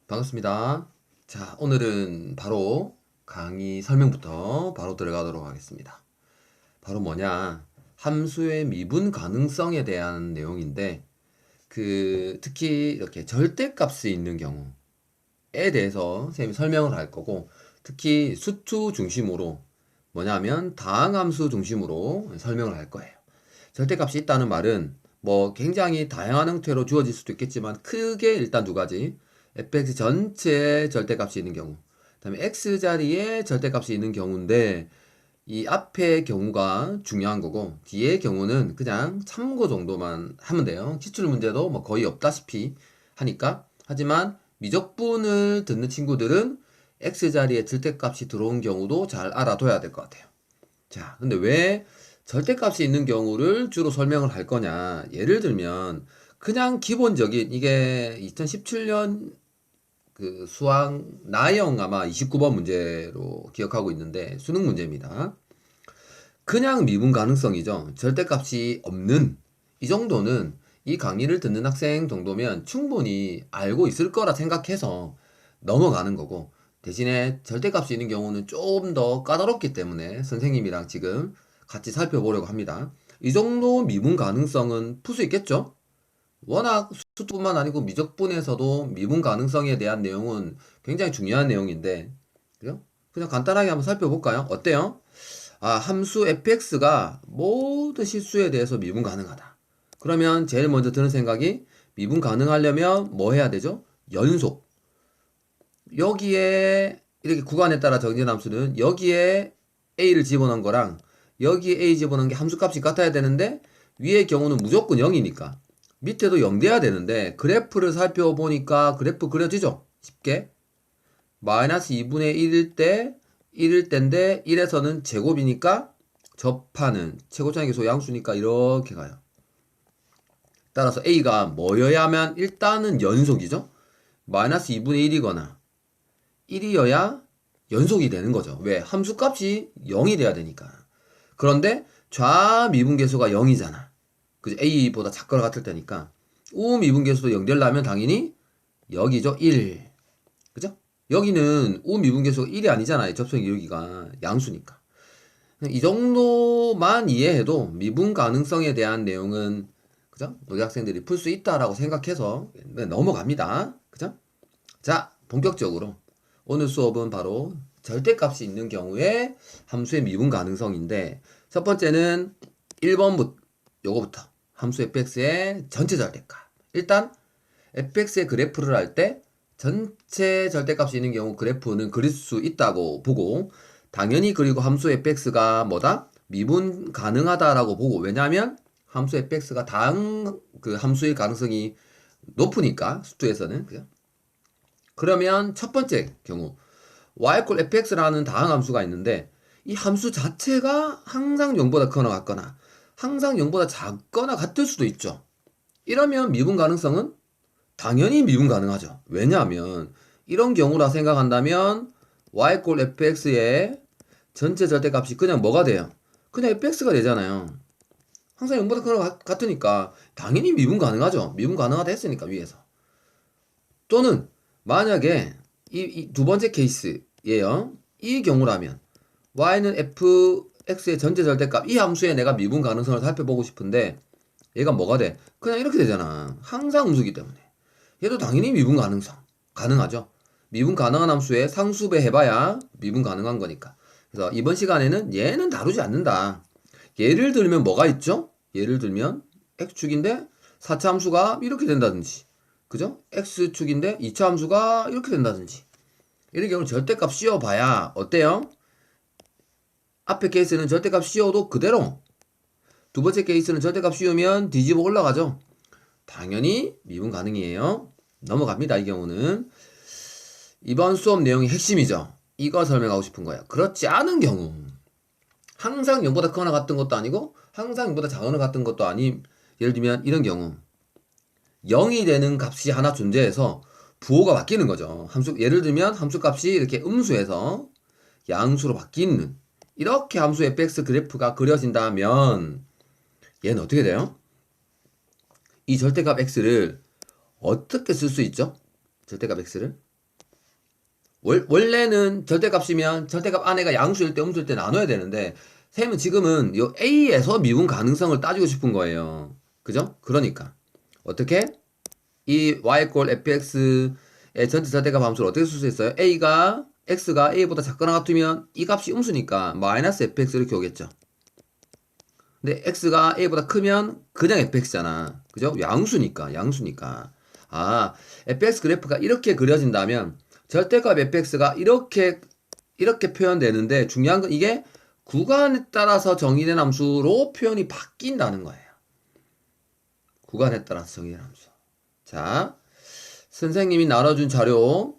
반갑습니다. 자, 오늘은 바로 강의 설명부터 바로 들어가도록 하겠습니다. 바로 뭐냐? 함수의 미분 가능성에 대한 내용인데, 특히 이렇게 절대값이 있는 경우에 대해서 선생님이 설명을 할 거고, 특히 수투 중심으로 뭐냐면 다항함수 중심으로 설명을 할 거예요. 절대값이 있다는 말은 뭐 굉장히 다양한 형태로 주어질 수도 있겠지만 크게 일단 두 가지. fx 전체에 절대값이 있는 경우, 그다음에 x 자리에 절대값이 있는 경우인데 이 앞의 경우가 중요한 거고 뒤의 경우는 그냥 참고 정도만 하면 돼요. 기출 문제도 뭐 거의 없다시피 하니까. 하지만 미적분을 듣는 친구들은 x 자리에 절대값이 들어온 경우도 잘 알아둬야 될 것 같아요. 자, 근데 왜 절대값이 있는 경우를 주로 설명을 할 거냐? 예를 들면 그냥 기본적인 이게 2017년 수학 나형 아마 29번 문제로 기억하고 있는데 수능 문제입니다. 그냥 미분 가능성이죠. 절대값이 없는 이 정도는 이 강의를 듣는 학생 정도면 충분히 알고 있을 거라 생각해서 넘어가는 거고, 대신에 절대값이 있는 경우는 조금 더 까다롭기 때문에 선생님이랑 지금 같이 살펴보려고 합니다. 이 정도 미분 가능성은 풀 수 있겠죠? 워낙 수뿐만 아니고 미적분에서도 미분 가능성에 대한 내용은 굉장히 중요한 내용인데, 그죠? 그냥 간단하게 한번 살펴볼까요? 어때요? 함수 fx가 모든 실수에 대해서 미분 가능하다. 그러면 제일 먼저 드는 생각이 미분 가능하려면 뭐 해야 되죠? 연속. 여기에 이렇게 구간에 따라 정의된 함수는 여기에 a를 집어넣은 거랑 여기에 a 집어넣은 게 함수값이 같아야 되는데 위의 경우는 무조건 0이니까 밑에도 0 돼야 되는데 그래프를 살펴보니까 그래프 그려지죠? 쉽게. 마이너스 2분의 1일 때인데 1에서는 제곱이니까 접하는 최고차항계수 양수니까 이렇게 가요. 따라서 a가 뭐여야만 일단은 연속이죠? 마이너스 2분의 1이거나 1이어야 연속이 되는 거죠. 왜? 함수값이 0이 돼야 되니까. 그런데 좌미분계수가 0이잖아. 그죠? a보다 작거나 같을 때니까 우미분계수도 0 되려면 당연히 여기죠. 1. 그죠? 여기는 우미분계수가 1이 아니잖아요. 접속의 여기가 양수니까. 이 정도만 이해해도 미분 가능성에 대한 내용은 그죠? 우리 학생들이 풀 수 있다라고 생각해서 넘어갑니다. 그죠? 자, 본격적으로 오늘 수업은 바로 절대값이 있는 경우에 함수의 미분 가능성인데 첫 번째는 1번부터 요거부터 함수 fx의 전체 절대값. 일단 fx의 그래프를 할 때 전체 절대값이 있는 경우 그래프는 그릴 수 있다고 보고 당연히 그리고 함수 fx가 뭐다? 미분 가능하다라고 보고, 왜냐하면 함수 fx가 다음 함수의 가능성이 높으니까 수투에서는. 그죠? 그러면 첫 번째 경우 y = fx라는 다항 함수가 있는데 이 함수 자체가 항상 0보다 크거나 같거나 항상 0보다 작거나 같을 수도 있죠. 이러면 미분 가능성은 당연히 미분 가능하죠. 왜냐하면 이런 경우라 생각한다면 y = fx의 전체 절대값이 그냥 뭐가 돼요? 그냥 fx가 되잖아요. 항상 0보다 크거나 같으니까 당연히 미분 가능하죠. 미분 가능하다 했으니까 위에서. 또는 만약에 이 두 번째 케이스예요. 이 경우라면 y는 fx의 전체 절대값 이 함수에 내가 미분 가능성을 살펴보고 싶은데 얘가 뭐가 돼? 그냥 이렇게 되잖아. 항상 음수기 때문에. 얘도 당연히 미분 가능하죠. 미분 가능한 함수에 상수배 해봐야 미분 가능한 거니까. 그래서 이번 시간에는 얘는 다루지 않는다. 예를 들면 뭐가 있죠? 예를 들면 x축인데 4차 함수가 이렇게 된다든지, 그죠? x축인데 2차 함수가 이렇게 된다든지, 이런 경우는 절대값 씌워봐야 어때요? 앞에 케이스는 절대값 씌워도 그대로, 두 번째 케이스는 절대값 씌우면 뒤집어 올라가죠. 당연히 미분 가능이에요. 넘어갑니다. 이 경우는 이번 수업 내용의 핵심이죠. 이거 설명하고 싶은 거예요. 그렇지 않은 경우, 항상 0보다 크거나 같은 것도 아니고 항상 0보다 작거나 같은 것도 아닌, 예를 들면 이런 경우 0이 되는 값이 하나 존재해서 부호가 바뀌는 거죠. 예를 들면 함수값이 이렇게 음수에서 양수로 바뀌는 이렇게 함수 fx 그래프가 그려진다면 얘는 어떻게 돼요? 이 절대값 x를 어떻게 쓸 수 있죠? 절대값 x를 원래는 절대값이면 절대값 안에가 양수일 때 음수일 때 나눠야 되는데 쌤은 지금은 요 A에서 미분 가능성을 따지고 싶은 거예요. 그죠? 그러니까 어떻게? 이 y fx의 전체 절대값 함수를 어떻게 쓸 수 있어요? x가 a보다 작거나 같으면 이 값이 음수니까 마이너스 fx 이렇게 오겠죠. 근데 x가 a보다 크면 그냥 fx잖아. 그죠? 양수니까. 아, fx 그래프가 이렇게 그려진다면 절대값 fx가 이렇게 표현되는데 중요한 건 이게 구간에 따라서 정의된 함수로 표현이 바뀐다는 거예요. 구간에 따라서 정의된 함수. 자, 선생님이 나눠준 자료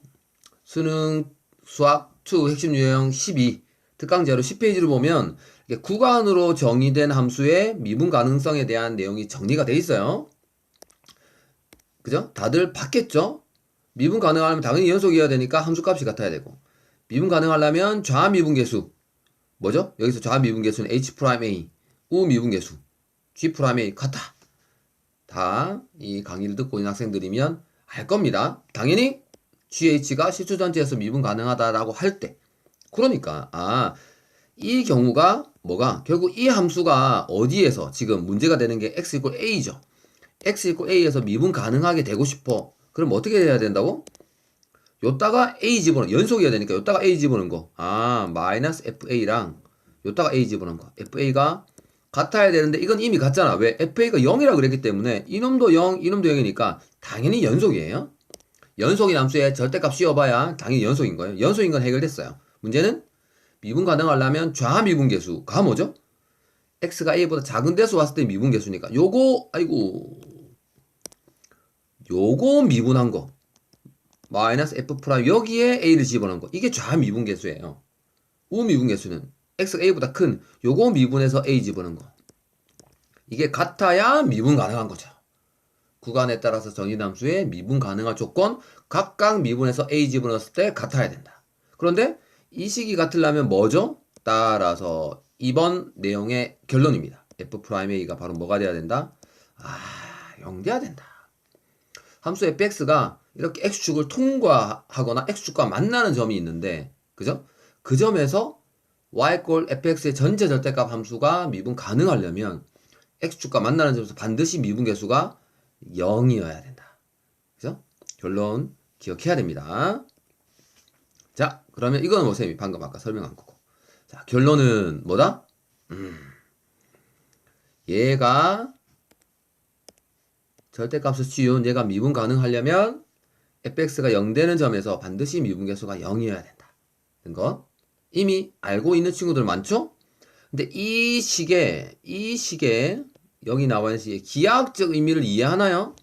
수능 수학 2 핵심 유형 12 특강 자료 10페이지를 보면 구간으로 정의된 함수의 미분 가능성에 대한 내용이 정리가 돼 있어요. 그죠? 다들 봤겠죠? 미분 가능하려면 당연히 연속이어야 되니까 함수값이 같아야 되고 미분 가능하려면 좌미분계수 뭐죠? 여기서 좌미분계수는 H'A 우미분계수 G'A 같아. 다 이 강의를 듣고 있는 학생들이면 알 겁니다. 당연히 GH가 실수 전체에서 미분 가능하다라고 할 때 그러니까 이 경우가 뭐가 결국 이 함수가 어디에서 지금 문제가 되는 게 x a죠. x a에서 미분 가능하게 되고 싶어. 그럼 어떻게 해야 된다고? 요따가 a 집어넣어. 연속이어야 되니까 요따가 a 집어넣은 거. 마이너스 fa랑 요따가 a 집어넣은 거. fa가 같아야 되는데 이건 이미 같잖아. 왜? fa가 0이라 그랬기 때문에 이놈도 0, 이놈도 0이니까 당연히 연속이에요. 연속인 함수의 절대값 씌워봐야 당연히 연속인 거예요. 연속인 건 해결됐어요. 문제는 미분 가능하려면 좌미분계수가 뭐죠? x가 a보다 작은 데서 왔을 때 미분계수니까 요거 미분한 거 마이너스 f 프라임 여기에 a를 집어넣은 거 이게 좌미분계수예요. 우미분계수는 x가 a보다 큰 요거 미분해서 a 집어넣은 거 이게 같아야 미분 가능한 거죠. 구간에 따라서 정의함수의 미분 가능한 조건 각각 미분해서 a 집어넣었을 때 같아야 된다. 그런데 이 식이 같으려면 뭐죠? 따라서 이번 내용의 결론입니다. f'a가 바로 뭐가 돼야 된다? 0 돼야 된다. 함수 fx가 이렇게 x축을 통과하거나 x축과 만나는 점이 있는데 그죠? 그 점에서 y fx의 전체 절대값 함수가 미분 가능하려면 x축과 만나는 점에서 반드시 미분계수가 0이어야 된다. 그죠? 결론 기억해야 됩니다. 자, 그러면 이거는 뭐 쌤이 방금 아까 설명한 거고. 자, 결론은 뭐다? 얘가 절대값을 씌운 얘가 미분 가능하려면 fx가 0 되는 점에서 반드시 미분계수가 0이어야 된다. 거 이미 알고 있는 친구들 많죠? 근데 이 식에 여기 나와 있는 식의 기하학적 의미를 이해하나요?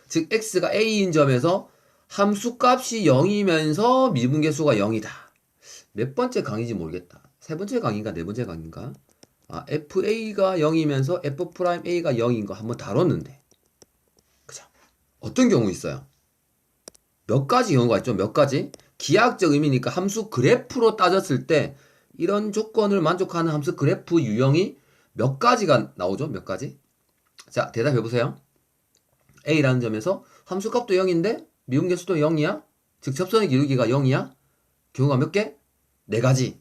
즉 x가 a인 점에서 함수값이 0이면서 미분계수가 0이다. 몇 번째 강의인지 모르겠다. 세 번째 강의인가 네 번째 강의인가? fa가 0이면서 f'a가 0인 거 한번 다뤘는데 그죠? 어떤 경우 있어요? 몇 가지 경우가 있죠. 몇 가지? 기하학적 의미니까 함수 그래프로 따졌을 때 이런 조건을 만족하는 함수 그래프 유형이 몇 가지가 나오죠? 몇 가지? 자, 대답해보세요. a라는 점에서 함수값도 0인데 미분계수도 0이야? 즉 접선의 기울기가 0이야? 경우가 몇 개? 4가지.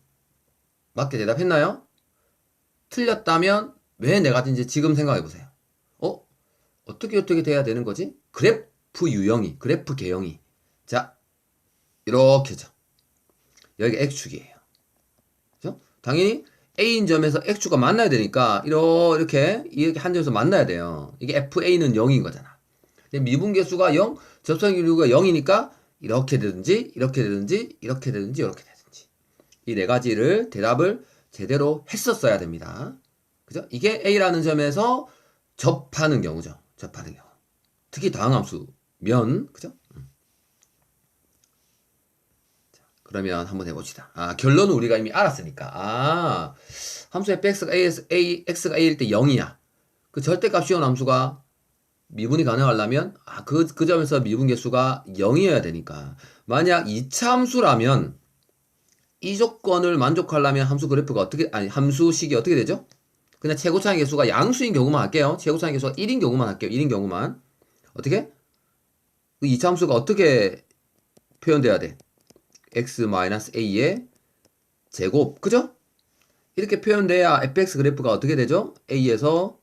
맞게 대답했나요? 틀렸다면 왜 4가지인지 지금 생각해보세요. 어떻게 돼야 되는 거지? 그래프 유형이, 그래프 개형이. 자, 이렇게죠. 여기가 x축이에요. 그죠? 당연히 a인 점에서 x축과 만나야 되니까 이렇게 한 점에서 만나야 돼요. 이게 fa는 0인 거잖아. 미분계수가 0, 접선의 기울기가 0이니까 이렇게 되든지 이렇게 되든지 이렇게 되든지 이렇게 되든지 이 4가지를 대답을 제대로 했었어야 됩니다. 그죠? 이게 a라는 점에서 접하는 경우죠. 접하는 경우. 특히 다항함수면 그죠? 자, 그러면 한번 해봅시다. 결론은 우리가 이미 알았으니까 함수 fx가 x가 a일 때 0이야. 그 절대값 씌운 함수가 미분이 가능하려면 그 점에서 미분계수가 0이어야 되니까 만약 2차 함수라면 이 조건을 만족하려면 함수 그래프가 함수식이 어떻게 되죠? 그냥 최고차의 개수가 양수인 경우만 할게요. 최고차의 개수가 1인 경우만 할게요. 1인 경우만. 어떻게? 그 2차 함수가 어떻게 표현돼야 돼? x-a의 제곱, 그죠? 이렇게 표현돼야 fx 그래프가 어떻게 되죠? a에서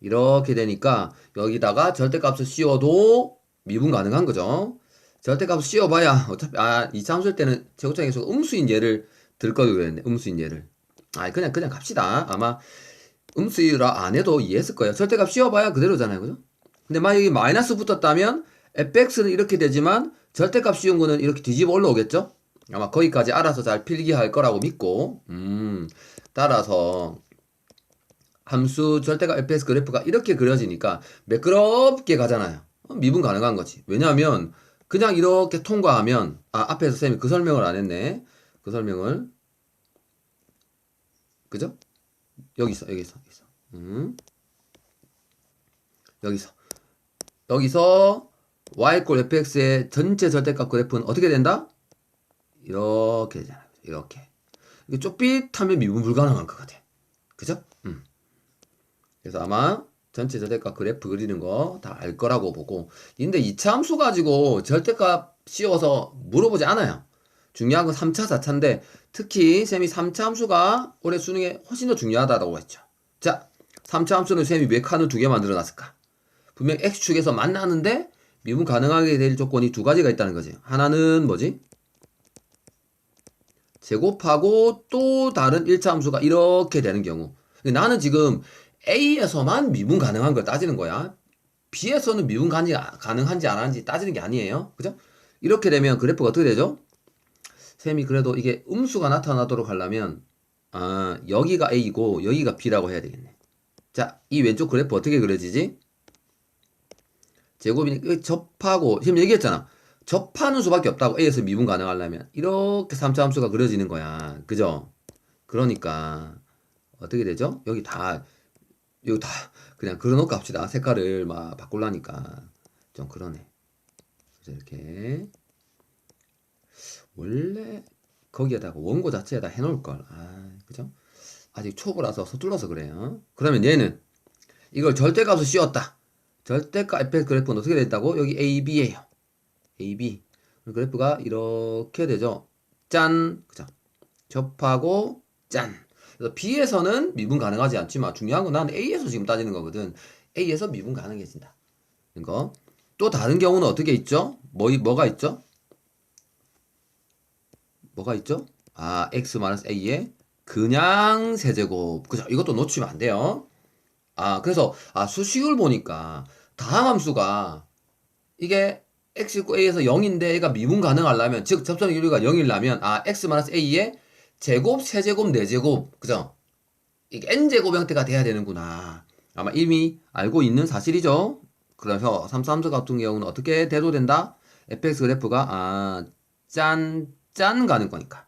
이렇게 되니까 여기다가 절대값을 씌워도 미분 가능한 거죠. 절대값을 씌워봐야 어차피 이차 함수일 때는 제곱장에서 음수인 예를 들 걸 그랬네. 음수인 예를. 그냥 갑시다. 아마 음수라 안 해도 이해했을 거예요. 절대값 씌워봐야 그대로잖아요. 그죠? 근데 만약에 마이너스 붙었다면 fx는 이렇게 되지만 절대값 씌운 거는 이렇게 뒤집어 올라오겠죠? 아마 거기까지 알아서 잘 필기할 거라고 믿고 따라서 함수 절대값 fx 그래프가 이렇게 그려지니까 매끄럽게 가잖아요. 미분 가능한 거지. 왜냐하면 그냥 이렇게 통과하면 앞에서 쌤이 그 설명을 안 했네. 그 설명을 그죠? 여기 있어. 여기서 y 꼴 fx의 전체 절대값 그래프는 어떻게 된다? 이렇게 되잖아요. 이렇게. 이게 쪼삠하면 미분 불가능한 것 같아. 그죠? 그래서 아마 전체 절대값 그래프 그리는 거 다 알 거라고 보고. 근데 2차 함수 가지고 절대값 씌워서 물어보지 않아요. 중요한 건 3차, 4차인데 특히 쌤이 3차 함수가 올해 수능에 훨씬 더 중요하다고 했죠. 자, 3차 함수는 쌤이 왜 칸을 2개 만들어 놨을까? 분명 x축에서 만나는데 미분 가능하게 될 조건이 두 가지가 있다는 거지. 하나는 뭐지? 제곱하고 또 다른 1차 함수가 이렇게 되는 경우. 나는 지금 A에서만 미분 가능한 걸 따지는 거야. B에서는 미분 가능한지 안 하는지 따지는 게 아니에요. 그죠? 이렇게 되면 그래프가 어떻게 되죠? 쌤이 그래도 이게 음수가 나타나도록 하려면 여기가 A이고 여기가 B라고 해야 되겠네. 자, 이 왼쪽 그래프 어떻게 그려지지? 제곱이니까 접하고 지금 얘기했잖아. 접하는 수밖에 없다고 A에서 미분 가능하려면 이렇게 3차 함수가 그려지는 거야. 그죠? 그러니까 어떻게 되죠? 여기 다 그냥 그려놓고 합시다. 색깔을 막 바꾸려니까 좀 그러네. 그래서 이렇게 원래 거기에다가 원고 자체에다 해놓을걸. 그죠? 아직 초보라서 서툴러서 그래요. 그러면 얘는 이걸 절대값으로 씌웠다. 절대값 fx 그래프는 어떻게 됐다고? 여기 AB예요. AB. 그래프가 이렇게 되죠. 짠. 그죠? 접하고 짠. 그래서 B에서는 미분 가능하지 않지만 중요한 건 나는 A에서 지금 따지는 거거든. A에서 미분 가능해진다. 이거. 또 다른 경우는 어떻게 있죠? 뭐가 있죠? 뭐가 있죠? x-a의 그냥 세제곱. 그죠? 이것도 놓치면 안 돼요. 그래서 수식을 보니까 다항 함수가 이게 x a에서 0인데 얘가 미분 가능하려면 즉 접선의 기울기가 0이려면 x-a의 제곱, 세제곱, 네제곱 그죠? 이게 n제곱 형태가 돼야 되는구나. 아마 이미 알고 있는 사실이죠. 그래서 삼삼수 같은 경우는 어떻게 대도된다? fx 그래프가 짠 가는 거니까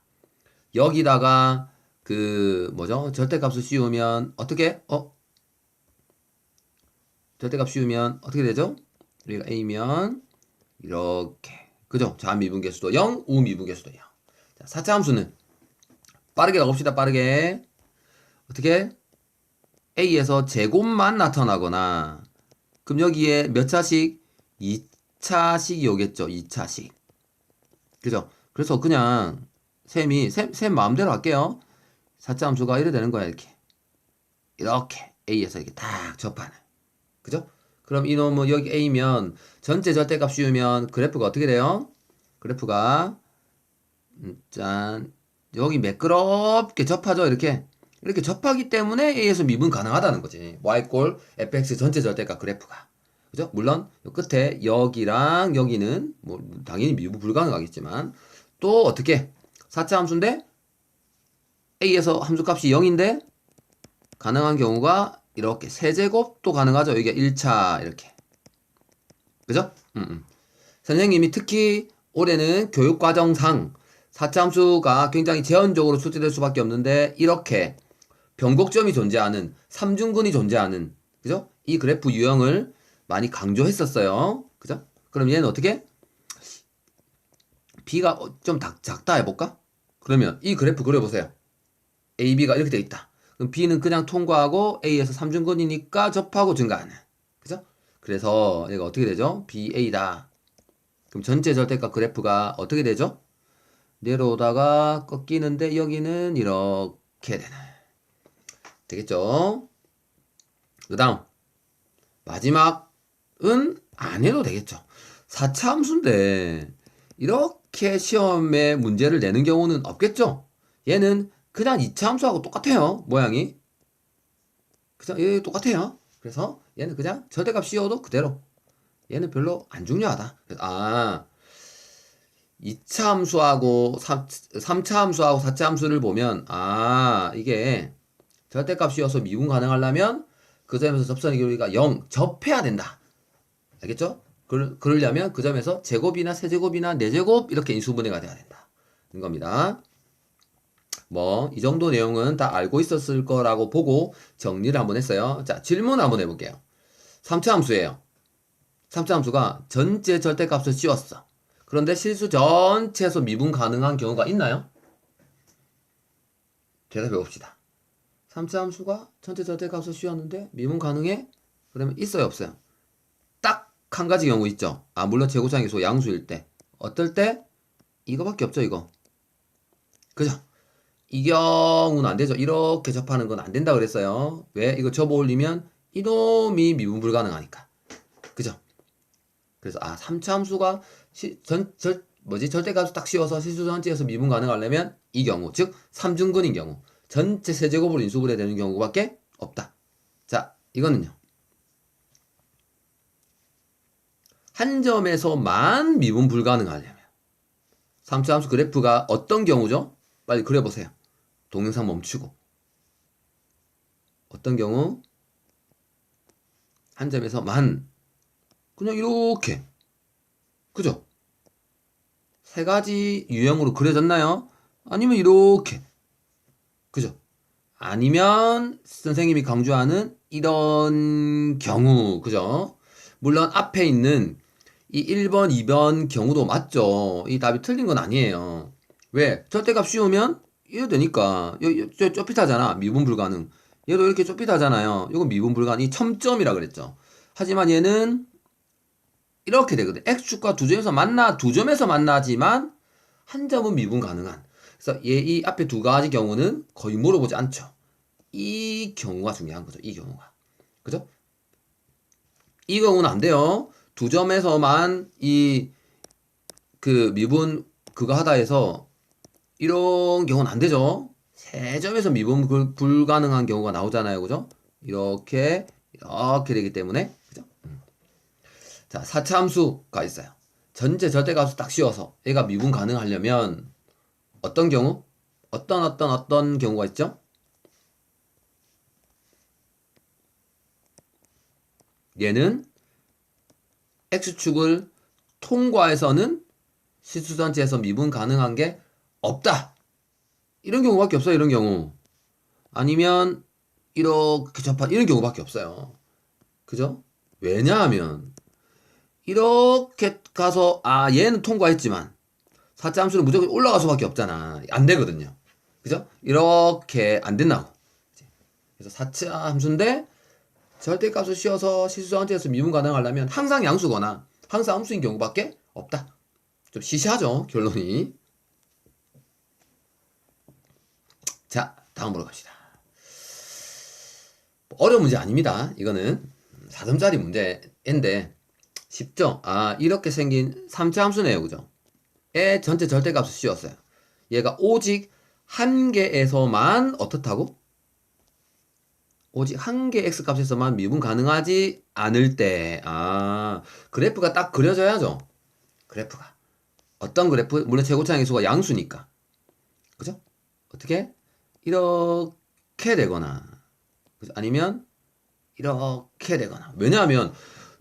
여기다가 뭐죠? 절대값을 씌우면 어떻게? 절대값 씌우면 어떻게 되죠? 우리가 a면 이렇게 그죠? 자미분계수도 0, 우미분계수도 0. 자, 4차 함수는 빠르게 가봅시다. 빠르게 어떻게? a에서 제곱만 나타나거나 그럼 여기에 몇 차식? 2차식이 오겠죠. 2차식 그죠? 그래서 그냥 쌤 마음대로 할게요. 4차 함수가 이래 되는 거야. 이렇게 a에서 이렇게 딱 접하는 그죠? 그럼 이놈은 여기 a면 전체 절대값 씌우면 그래프가 어떻게 돼요? 그래프가 짠 여기 매끄럽게 접하죠. 이렇게 접하기 때문에 a에서 미분 가능하다는 거지. y꼴 fx 전체 절대값 그래프가 그죠? 물론 끝에 여기랑 여기는 뭐 당연히 미분 불가능하겠지만 또 어떻게 4차 함수인데 a에서 함수값이 0인데 가능한 경우가 이렇게 세제곱도 가능하죠. 이게 1차 이렇게 그죠? 선생님이 특히 올해는 교육과정상 4차 함수가 굉장히 제한적으로 출제될 수밖에 없는데 이렇게 변곡점이 존재하는 삼중근이 존재하는 그죠? 이 그래프 유형을 많이 강조했었어요. 그죠? 그럼 얘는 어떻게? B가 좀 작다 해볼까? 그러면 이 그래프 그려보세요. AB가 이렇게 돼 있다. 그럼 B는 그냥 통과하고 A에서 삼중근이니까 접하고 증가하는. 그죠? 그래서 얘가 어떻게 되죠? BA다. 그럼 전체 절대값 그래프가 어떻게 되죠? 내려오다가 꺾이는데 여기는 이렇게 되는. 되겠죠? 그 다음 마지막은 안 해도 되겠죠. 4차 함수인데 이렇게 시험에 문제를 내는 경우는 없겠죠. 얘는 그냥 2차 함수하고 똑같아요. 모양이. 그죠? 얘 똑같아요. 그래서 얘는 그냥 절대값 씌워도 그대로. 얘는 별로 안 중요하다. 아, 2차 함수하고 3차 함수하고 4차 함수를 보면 이게 절대값 씌워서 미분 가능하려면 그 점에서 접선의 길이가 0 접해야 된다. 알겠죠? 그러려면 그 점에서 제곱이나 세제곱이나 네제곱 이렇게 인수분해가 돼야 된다. 인 겁니다. 뭐 이 정도 내용은 다 알고 있었을 거라고 보고 정리를 한번 했어요. 자, 질문 한번 해볼게요. 3차 함수예요. 3차 함수가 전체 절대값을 씌웠어. 그런데 실수 전체에서 미분 가능한 경우가 있나요? 대답해 봅시다. 3차 함수가 전체 절대값을 씌웠는데 미분 가능해? 그러면 있어요, 없어요? 딱 한 가지 경우 있죠. 물론 제곱상계수 양수일 때. 어떨 때? 이거밖에 없죠, 이거. 그죠? 이 경우는 안 되죠. 이렇게 접하는 건 안 된다 그랬어요. 왜? 이거 접어 올리면 이놈이 미분 불가능하니까. 그죠? 그래서 3차 함수가 절대값을 딱 씌워서 실수 전체에서 미분 가능하려면 이 경우, 즉 3중근인 경우, 전체 세제곱으로 인수분해 되는 경우밖에 없다. 자, 이거는요. 한 점에서만 미분 불가능하려면 3차 함수 그래프가 어떤 경우죠? 빨리 그려보세요. 동영상 멈추고. 어떤 경우? 한 점에서만 그냥 이렇게. 그죠? 세 가지 유형으로 그려졌나요? 아니면 이렇게. 그죠? 아니면 선생님이 강조하는 이런 경우. 그죠? 물론 앞에 있는 이 1번, 2번 경우도 맞죠. 이 답이 틀린 건 아니에요. 왜? 절대값 씌우면 이래 되니까. 좁히다잖아. 미분 불가능. 얘도 이렇게 좁히다잖아요. 이건 미분 불가능. 이 첨점이라 그랬죠. 하지만 얘는 이렇게 되거든. X축과 두 점에서 만나지만 한 점은 미분 가능한. 그래서 이 앞에 두 가지 경우는 거의 물어보지 않죠. 이 경우가 중요한 거죠. 이 경우가. 그죠? 이 경우는 안 돼요. 두 점에서만 미분 그거 하다 해서 이런 경우는 안 되죠. 세 점에서 미분 불가능한 경우가 나오잖아요. 그죠? 이렇게 되기 때문에. 그죠? 자, 4차 함수가 있어요. 전체 절대값을 딱 씌워서 얘가 미분 가능하려면 어떤 경우? 어떤 경우가 있죠? 얘는 X축을 통과해서는 실수 전체에서 미분 가능한 게 없다. 이런 경우밖에 없어요. 이런 경우. 아니면 이렇게 이런 경우밖에 없어요. 그죠? 왜냐하면 이렇게 가서 얘는 통과했지만 4차 함수는 무조건 올라갈 수밖에 없잖아. 안 되거든요. 그죠? 이렇게 안 된다고. 그래서 4차 함수인데 절대값을 씌워서 실수 전체에서 미분 가능하려면 항상 양수거나 항상 함수인 경우밖에 없다. 좀 시시하죠, 결론이. 자, 다음으로 갑시다. 어려운 문제 아닙니다. 이거는 4점짜리 문제인데 쉽죠? 이렇게 생긴 3차 함수네요. 그죠? 의 전체 절대값을 씌웠어요. 얘가 오직 한 개에서만 어떻다고? 오직 한 개 x값에서만 미분 가능하지 않을 때. 그래프가 딱 그려져야죠. 그래프가. 어떤 그래프? 물론 최고차항의 수가 양수니까. 그죠? 어떻게? 이렇게 되거나. 그죠? 아니면 이렇게 되거나. 왜냐하면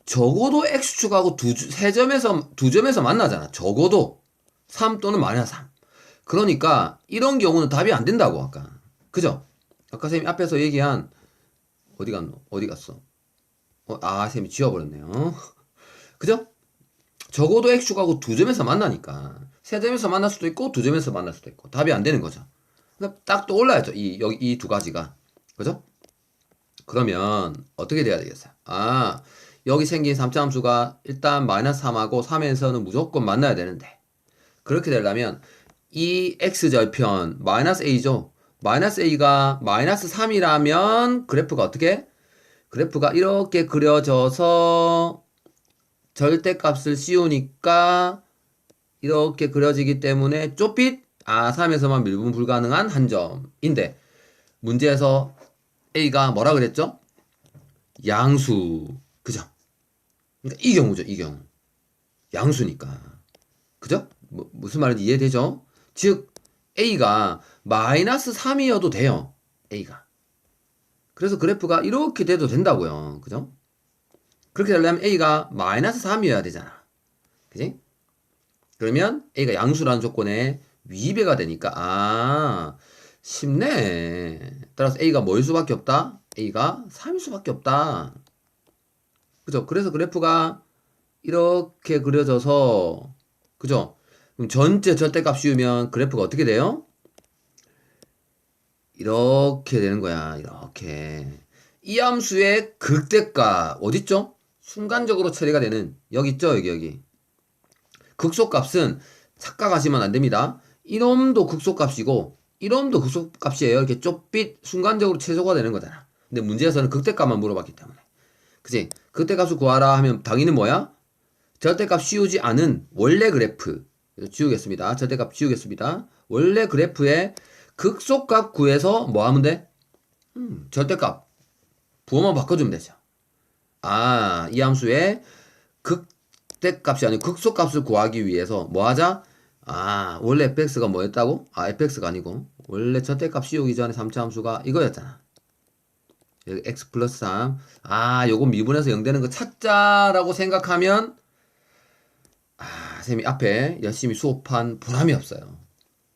적어도 x축하고 두 점에서 만나잖아. 적어도 3 또는 마이너스 3. 그러니까 이런 경우는 답이 안 된다고 아까. 그죠? 아까 선생님 앞에서 얘기한 어디 갔어? 선생님이 지워버렸네요. 그죠? 적어도 x축하고 두 점에서 만나니까 세 점에서 만날 수도 있고 두 점에서 만날 수도 있고 답이 안 되는 거죠. 딱 떠올라야죠. 여기 이 두 가지가. 그죠? 그러면 어떻게 돼야 되겠어요? 여기 생긴 3차 함수가 일단 마이너스 3하고 3에서는 무조건 만나야 되는데 그렇게 되려면 이 x절편 마이너스 a죠. 마이너스 a가 마이너스 3이라면 그래프가 어떻게? 그래프가 이렇게 그려져서 절대값을 씌우니까 이렇게 그려지기 때문에 쪼빛 3에서만 밀분 불가능한 한 점인데 문제에서 a가 뭐라 그랬죠? 양수. 그죠? 그러니까 이 경우죠, 이 경우. 양수니까. 그죠? 무슨 말인지 이해되죠? 즉 a가 마이너스 3이어도 돼요. a가. 그래서 그래프가 이렇게 돼도 된다고요. 그죠? 그렇게 되려면 a가 마이너스 3이어야 되잖아. 그지? 그러면 a가 양수라는 조건에 위배가 되니까 쉽네. 따라서 a가 뭐일 수밖에 없다? a가 3일 수밖에 없다. 그죠? 그래서 그래프가 이렇게 그려져서 그죠? 그럼 전체 절대값 씌우면 그래프가 어떻게 돼요? 이렇게 되는 거야. 이렇게. 이 함수의 극대값 어딨죠? 순간적으로 처리가 되는 여기 있죠? 여기. 극소값은 착각하시면 안 됩니다. 이놈도 극소값이고 이놈도 극소값이에요. 이렇게 쪽빛 순간적으로 최소가 되는 거잖아. 근데 문제에서는 극대값만 물어봤기 때문에. 그지? 극대값을 구하라 하면 당연히 뭐야? 절대값 씌우지 않은 원래 그래프. 지우겠습니다. 절대값 지우겠습니다. 원래 그래프의 극소값 구해서 뭐 하면 돼? 절대값 부호만 바꿔주면 되죠. 이 함수의 극대값이 아니고 극소값을 구하기 위해서 뭐 하자? 원래 fx가 뭐였다고? fx가 아니고 원래 절대값 씌우기 전에 3차 함수가 이거였잖아. 여기 x 플러스 3. 요거 미분해서 0 되는 거 찾자라고 생각하면 쌤이 앞에 열심히 수업한 보람이 없어요.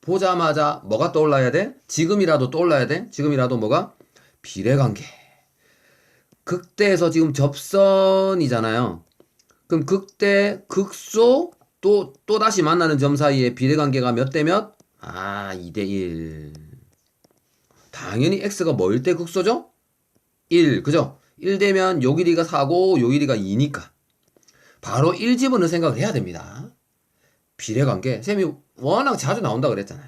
보자마자 뭐가 떠올라야 돼? 지금이라도 떠올라야 돼? 지금이라도 뭐가? 비례관계. 극대에서 지금 접선이잖아요. 그럼 극대, 극소, 또 다시 만나는 점 사이에 비례관계가 몇 대 몇? 2대 1. 당연히 x가 뭐일 때 극소죠? 1, 그죠? 1 되면 요 길이가 4고 요 길이가 2니까 바로 1 집어넣을 생각을 해야 됩니다. 비례관계. 쌤이 워낙 자주 나온다 그랬잖아요.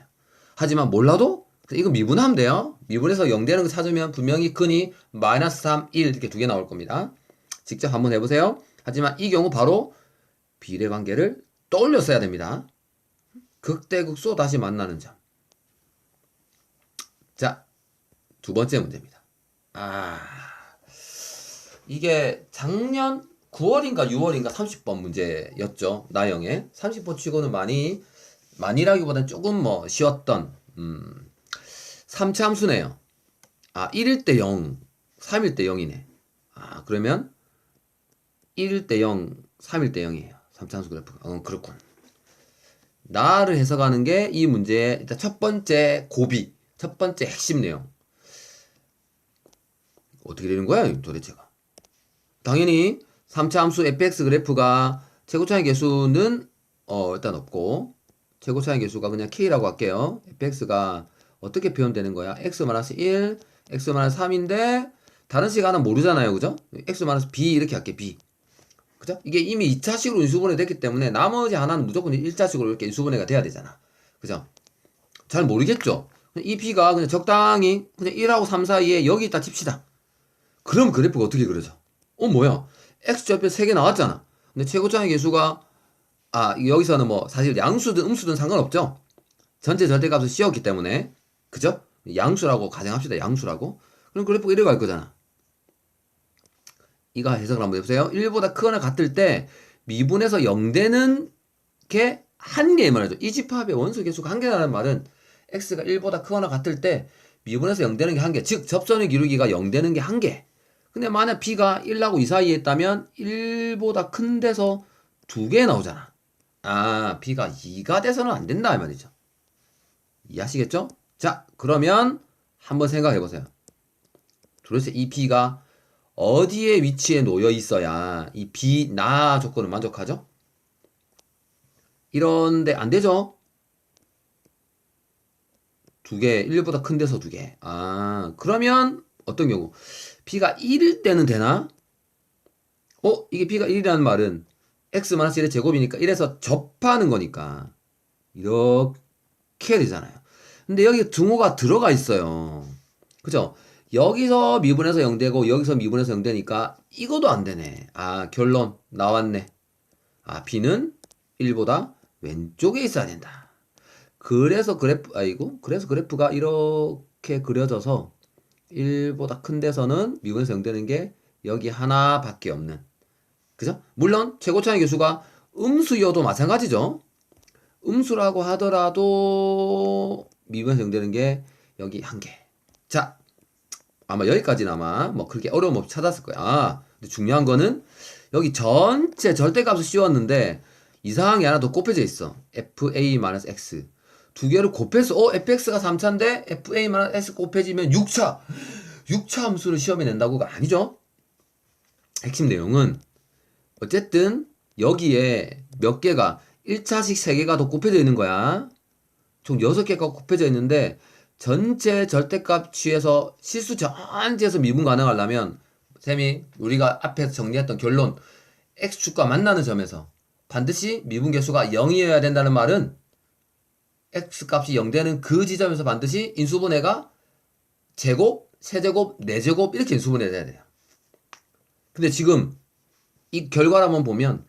하지만 몰라도 이거 미분하면 돼요. 미분해서 0 되는 거 찾으면 분명히 근이 마이너스 3, 1 이렇게 두 개 나올 겁니다. 직접 한번 해보세요. 하지만 이 경우 바로 비례관계를 떠올려 써야 됩니다. 극대극소 다시 만나는 점. 자, 두 번째 문제입니다. 이게 작년 9월인가 6월인가 30번 문제였죠. 나영의 30번 치고는 많이라기보다는 조금 쉬웠던 3차 함수네요. 1일 때 0, 3일 때 0이네. 그러면 1일 때 0, 3일 때 0이에요. 3차 함수 그래프가. 그렇군. 나를 해석하는 게 이 문제의 일단 첫 번째 고비, 첫 번째 핵심 내용. 어떻게 되는 거야, 도대체가? 당연히 3차 함수 fx 그래프가 최고차의 개수는 일단 없고 최고차의 개수가 그냥 k라고 할게요. fx가 어떻게 표현되는 거야? x-1, x-3인데 다른 시간은 모르잖아요. 그죠? x-b 이렇게 할게. b. 그죠? 이게 이미 2차식으로 인수분해 됐기 때문에 나머지 하나는 무조건 1차식으로 이렇게 인수분해가 돼야 되잖아. 그죠? 잘 모르겠죠? 이 b가 그냥 적당히 그냥 1하고 3 사이에 여기 있다 칩시다. 그럼 그래프가 어떻게 그려져? 뭐야? x좌표 3개 나왔잖아. 근데 최고차의 개수가 여기서는 사실 양수든 음수든 상관없죠. 전체 절대값을 씌웠기 때문에 그죠? 양수라고 가정합시다. 양수라고. 그럼 그래프가 이래 갈 거잖아. 이거 해석을 한번 해보세요. 1보다 크거나 같을 때 미분해서 0 되는 게 한 개의 말이죠. 이 집합의 원소 개수가 한 개라는 말은 x가 1보다 크거나 같을 때 미분해서 0 되는 게 한 개. 즉 접선의 기울기가 0 되는 게 한 개. 근데 만약 b가 1하고 2 사이에 있다면 1보다 큰 데서 2개 나오잖아. b가 2가 돼서는 안 된다 이 말이죠. 이해하시겠죠? 자, 그러면 한번 생각해 보세요. 도대체 이 b가 어디에 위치에 놓여 있어야 이 b 나 조건을 만족하죠? 이런데 안 되죠? 2개, 1보다 큰 데서 2개. 그러면 어떤 경우? b가 1일 때는 되나? 이게 b가 1이라는 말은 x-1의 제곱이니까 1에서 접하는 거니까 이렇게 이렇게 해야 되잖아요. 근데 여기 등호가 들어가 있어요. 그죠? 여기서 미분해서 0되고 여기서 미분해서 0되니까 이것도 안 되네. 아, 결론 나왔네. 아, B는 1보다 왼쪽에 있어야 된다. 그래서 그래프가 이렇게 그려져서 1보다 큰 데서는 미분해서 0되는 게 여기 하나밖에 없는. 그죠? 물론 최고차의 교수가 음수여도 마찬가지죠. 음수라고 하더라도 미분해서 0되는 게 여기 한 개. 자, 아마 여기까지는 아마 뭐 그렇게 어려움 없이 찾았을 거야. 아, 근데 중요한 거는 여기 전체 절대값을 씌웠는데 이상한 게 하나 더 곱해져 있어. fa-x. 두 개를 곱해서 fx가 3차인데 fa-x 곱해지면 6차. 6차 함수를 시험에 낸다고가 아니죠. 핵심 내용은 어쨌든 여기에 몇 개가 1차씩 3개가 더 곱해져 있는 거야. 총 6개가 곱해져 있는데 전체 절대값 취해서 실수 전체에서 미분 가능하려면 쌤이 우리가 앞에서 정리했던 결론 x축과 만나는 점에서 반드시 미분 개수가 0이어야 된다는 말은 x값이 0되는 그 지점에서 반드시 인수분해가 제곱, 세제곱, 네제곱 이렇게 인수분해돼야 돼요. 근데 지금 이 결과를 한번 보면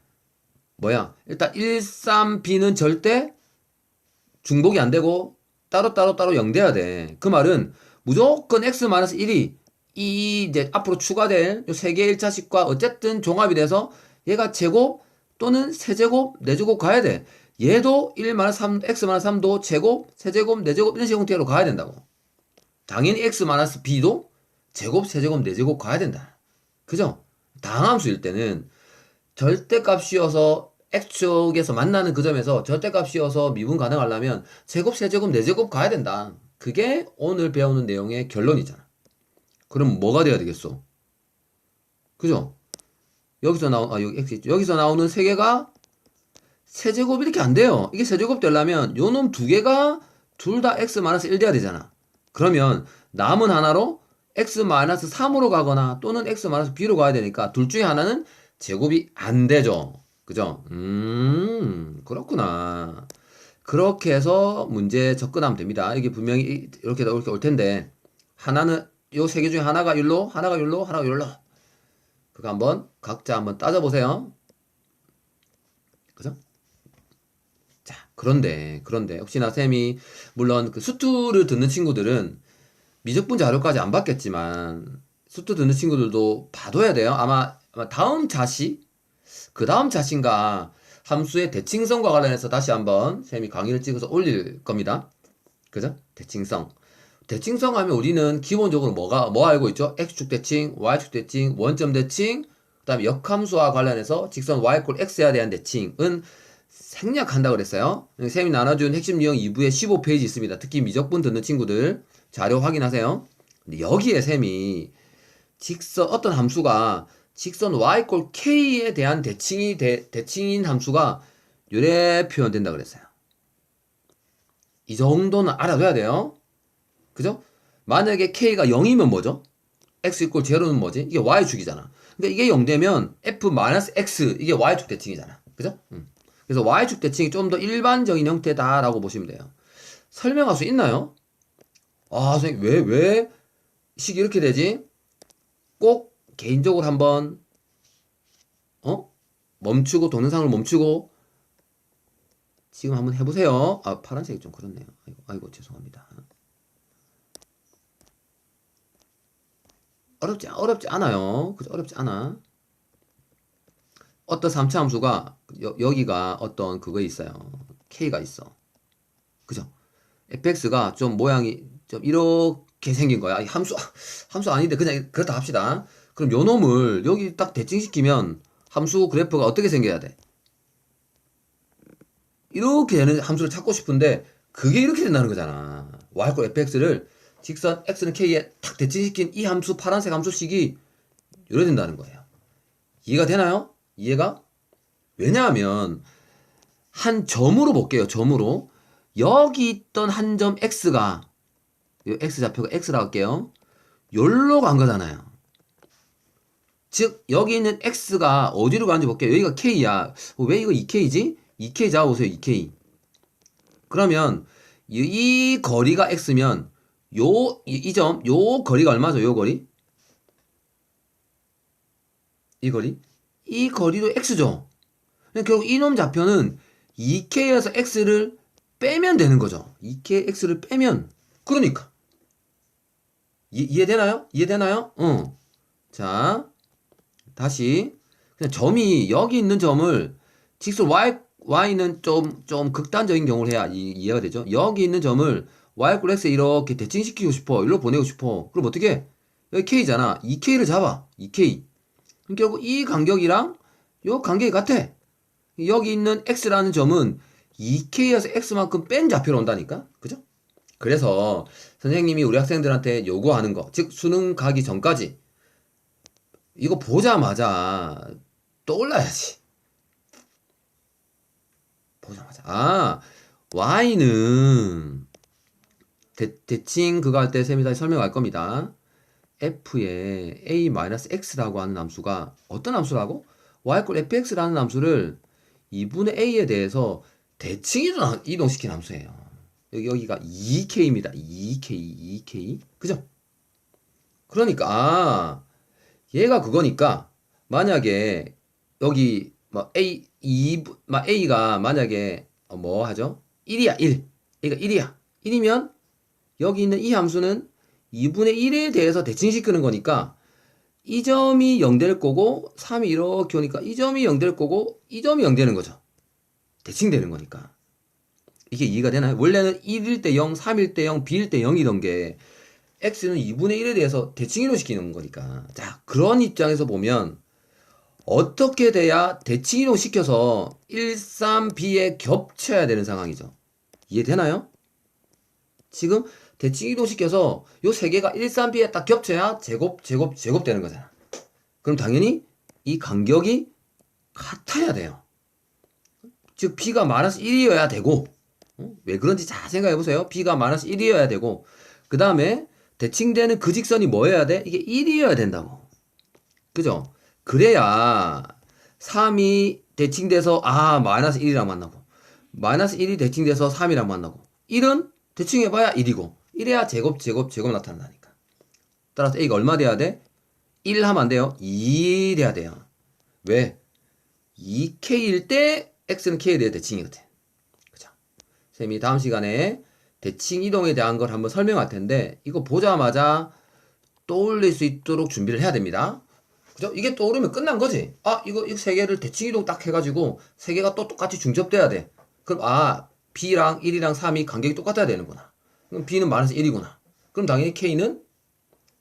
뭐야? 일단 1, 3, B는 절대 중복이 안 되고 따로 0 돼야 돼. 그 말은 무조건 x-1이 이 이제 앞으로 추가될 요 세 개의 1차식과 어쨌든 종합이 돼서 얘가 제곱 또는 세제곱, 네제곱 가야 돼. 얘도 1-3, x-3도 제곱, 세제곱, 네제곱 이런 식의 형태로 가야 된다고. 당연히 x-b도 제곱, 세제곱, 네제곱 가야 된다. 그죠? 다항함수일 때는 절대값 씌워서 x축에서 만나는 그 점에서 절대값 씌워서 미분 가능하려면 제곱, 세제곱, 네제곱 가야 된다. 그게 오늘 배우는 내용의 결론이잖아. 그럼 뭐가 돼야 되겠어? 그죠? 여기서 여기서 나오는 세 개가 세제곱 이렇게 안 돼요. 이게 세제곱 되려면 요 놈 두 개가 둘 다 x-1 돼야 되잖아. 그러면 남은 하나로 x-3으로 가거나 또는 x-b로 가야 되니까 둘 중에 하나는 제곱이 안 되죠. 그죠? 그렇구나. 그렇게 해서 문제 접근하면 됩니다. 이게 분명히 이렇게 올 텐데 하나는 요 세 개 중에 하나가 율로, 하나가 율로, 하나가 율로. 그거 한번 각자 한번 따져보세요. 그죠? 자, 그런데 혹시나 쌤이 물론 그 수투를 듣는 친구들은 미적분 자료까지 안 받겠지만 수투 듣는 친구들도 봐둬야 돼요. 아마 다음 자시 그 다음 자신과 함수의 대칭성과 관련해서 다시 한번 쌤이 강의를 찍어서 올릴 겁니다. 그죠? 대칭성 하면 우리는 기본적으로 뭐 알고 있죠? x축 대칭, y축 대칭, 원점 대칭, 그 다음에 역함수와 관련해서 직선 y 꼴 x에 대한 대칭은 생략한다고 그랬어요. 쌤이 나눠준 핵심 유형 2부에 15페이지 있습니다. 특히 미적분 듣는 친구들 자료 확인하세요. 근데 여기에 쌤이 어떤 함수가 직선 y 꼴 k에 대한 대칭인 함수가 요래 표현된다 그랬어요. 이 정도는 알아둬야 돼요. 그죠? 만약에 k가 0이면 뭐죠? x 이꼴 제로는 뭐지? 이게 y축이잖아. 그러니까 이게 0되면 f-x 이게 y축 대칭이잖아. 그죠? 그래서 y축 대칭이 좀 더 일반적인 형태다라고 보시면 돼요. 설명할 수 있나요? 아, 선생님 왜 식이 이렇게 되지? 꼭 개인적으로 한번 멈추고 동영상을 멈추고 지금 한번 해보세요. 아, 파란색이 좀 그렇네요. 아이고 죄송합니다. 어렵지 않아요. 그죠? 어렵지 않아. 어떤 3차 함수가 여기가 어떤 그거 있어요. k가 있어. 그죠? fx가 좀 모양이 좀 이렇게 생긴 거야. 함수 아닌데 그냥 그렇다 합시다. 그럼 요 놈을 여기 딱 대칭시키면 함수 그래프가 어떻게 생겨야 돼? 이렇게 되는 함수를 찾고 싶은데 그게 이렇게 된다는 거잖아. y꼴 fx를 직선 x는 k에 탁 대칭시킨 이 함수 파란색 함수식이 이래 된다는 거예요. 이해가 되나요? 이해가? 왜냐하면 한 점으로 볼게요. 점으로 여기 있던 한 점 x가 이 x좌표가 x라고 할게요. 여기로 간 거잖아요. 즉 여기 있는 x가 어디로 가는지 볼게요. 여기가 k야. 왜 이거 2k지? 2k 잡아보세요. 2k. 그러면 이 거리가 x면 요 거리가 얼마죠? 요 거리? 이 거리? 이 거리도 x죠. 결국 이놈 좌표는 2k에서 x를 빼면 되는 거죠. 2k x를 빼면 그러니까 이해되나요? 이해되나요? 자, 다시 그냥 점이 여기 있는 점을 직선 y는 좀 극단적인 경우를 해야 이해가 되죠. 여기 있는 점을 y 꼴 x에 이렇게 대칭시키고 싶어. 일로 보내고 싶어. 그럼 어떻게 해? 여기 k잖아. 2k를 잡아. 2k. 그럼 결국 이 간격이랑 요 간격이 같아. 여기 있는 x라는 점은 2k에서 x만큼 뺀 좌표로 온다니까. 그죠? 그래서 선생님이 우리 학생들한테 요구하는 거, 즉 수능 가기 전까지 이거 보자마자 떠올라야지. 보자마자 y는 대칭 그거 할 때 쌤이 다시 설명할 겁니다. f에 a-x라고 하는 함수가 어떤 함수라고? y 꼴 fx라는 함수를 2분의 a에 대해서 대칭 이동시킨 함수예요. 여기가 2k입니다. 2k. 그죠? 그러니까 얘가 그거니까 만약에 여기 a가 만약에 뭐 하죠? 1이야 1. 얘가 1이야. 1이면 여기 있는 이 함수는 2분의 1에 대해서 대칭시키는 거니까 이 점이 0 될 거고 3이 이렇게 오니까 이 점이 0 될 거고 이 점이 0 되는 거죠. 대칭되는 거니까. 이게 이해가 되나요? 원래는 1일 때 0, 3일 때 0, b일 때 0이던 게 x는 2분의 1에 대해서 대칭이동 시키는 거니까. 자, 그런 입장에서 보면 어떻게 돼야 대칭이동 시켜서 1, 3, b에 겹쳐야 되는 상황이죠. 이해되나요? 지금 대칭이동 시켜서 요 세 개가 1, 3, b에 딱 겹쳐야 제곱 되는 거잖아. 그럼 당연히 이 간격이 같아야 돼요. 즉 b가 마이너스 1이어야 되고 왜 그런지 잘 생각해 보세요. b가 마이너스 1이어야 되고 그 다음에 대칭되는 그 직선이 뭐여야 돼? 이게 1이어야 된다고. 그죠? 그래야 3이 대칭돼서 마이너스 1이랑 만나고 마이너스 1이 대칭돼서 3이랑 만나고 1은 대칭해봐야 1이고 이래야 제곱 나타난다니까. 따라서 a가 얼마 돼야 돼? 1 하면 안 돼요. 2 돼야 돼요. 왜? 2k일 때 x는 k에 대해 대칭이거든. 그죠? 쌤이 다음 시간에 대칭 이동에 대한 걸 한번 설명할 텐데 이거 보자마자 떠올릴 수 있도록 준비를 해야 됩니다. 그죠? 이게 떠오르면 끝난 거지. 이거 세 개를 대칭 이동 딱 해가지고 세 개가 또 똑같이 중첩돼야 돼. 그럼 b랑 1이랑 3이 간격이 똑같아야 되는구나. 그럼 b는 마이너스 1이구나. 그럼 당연히 k는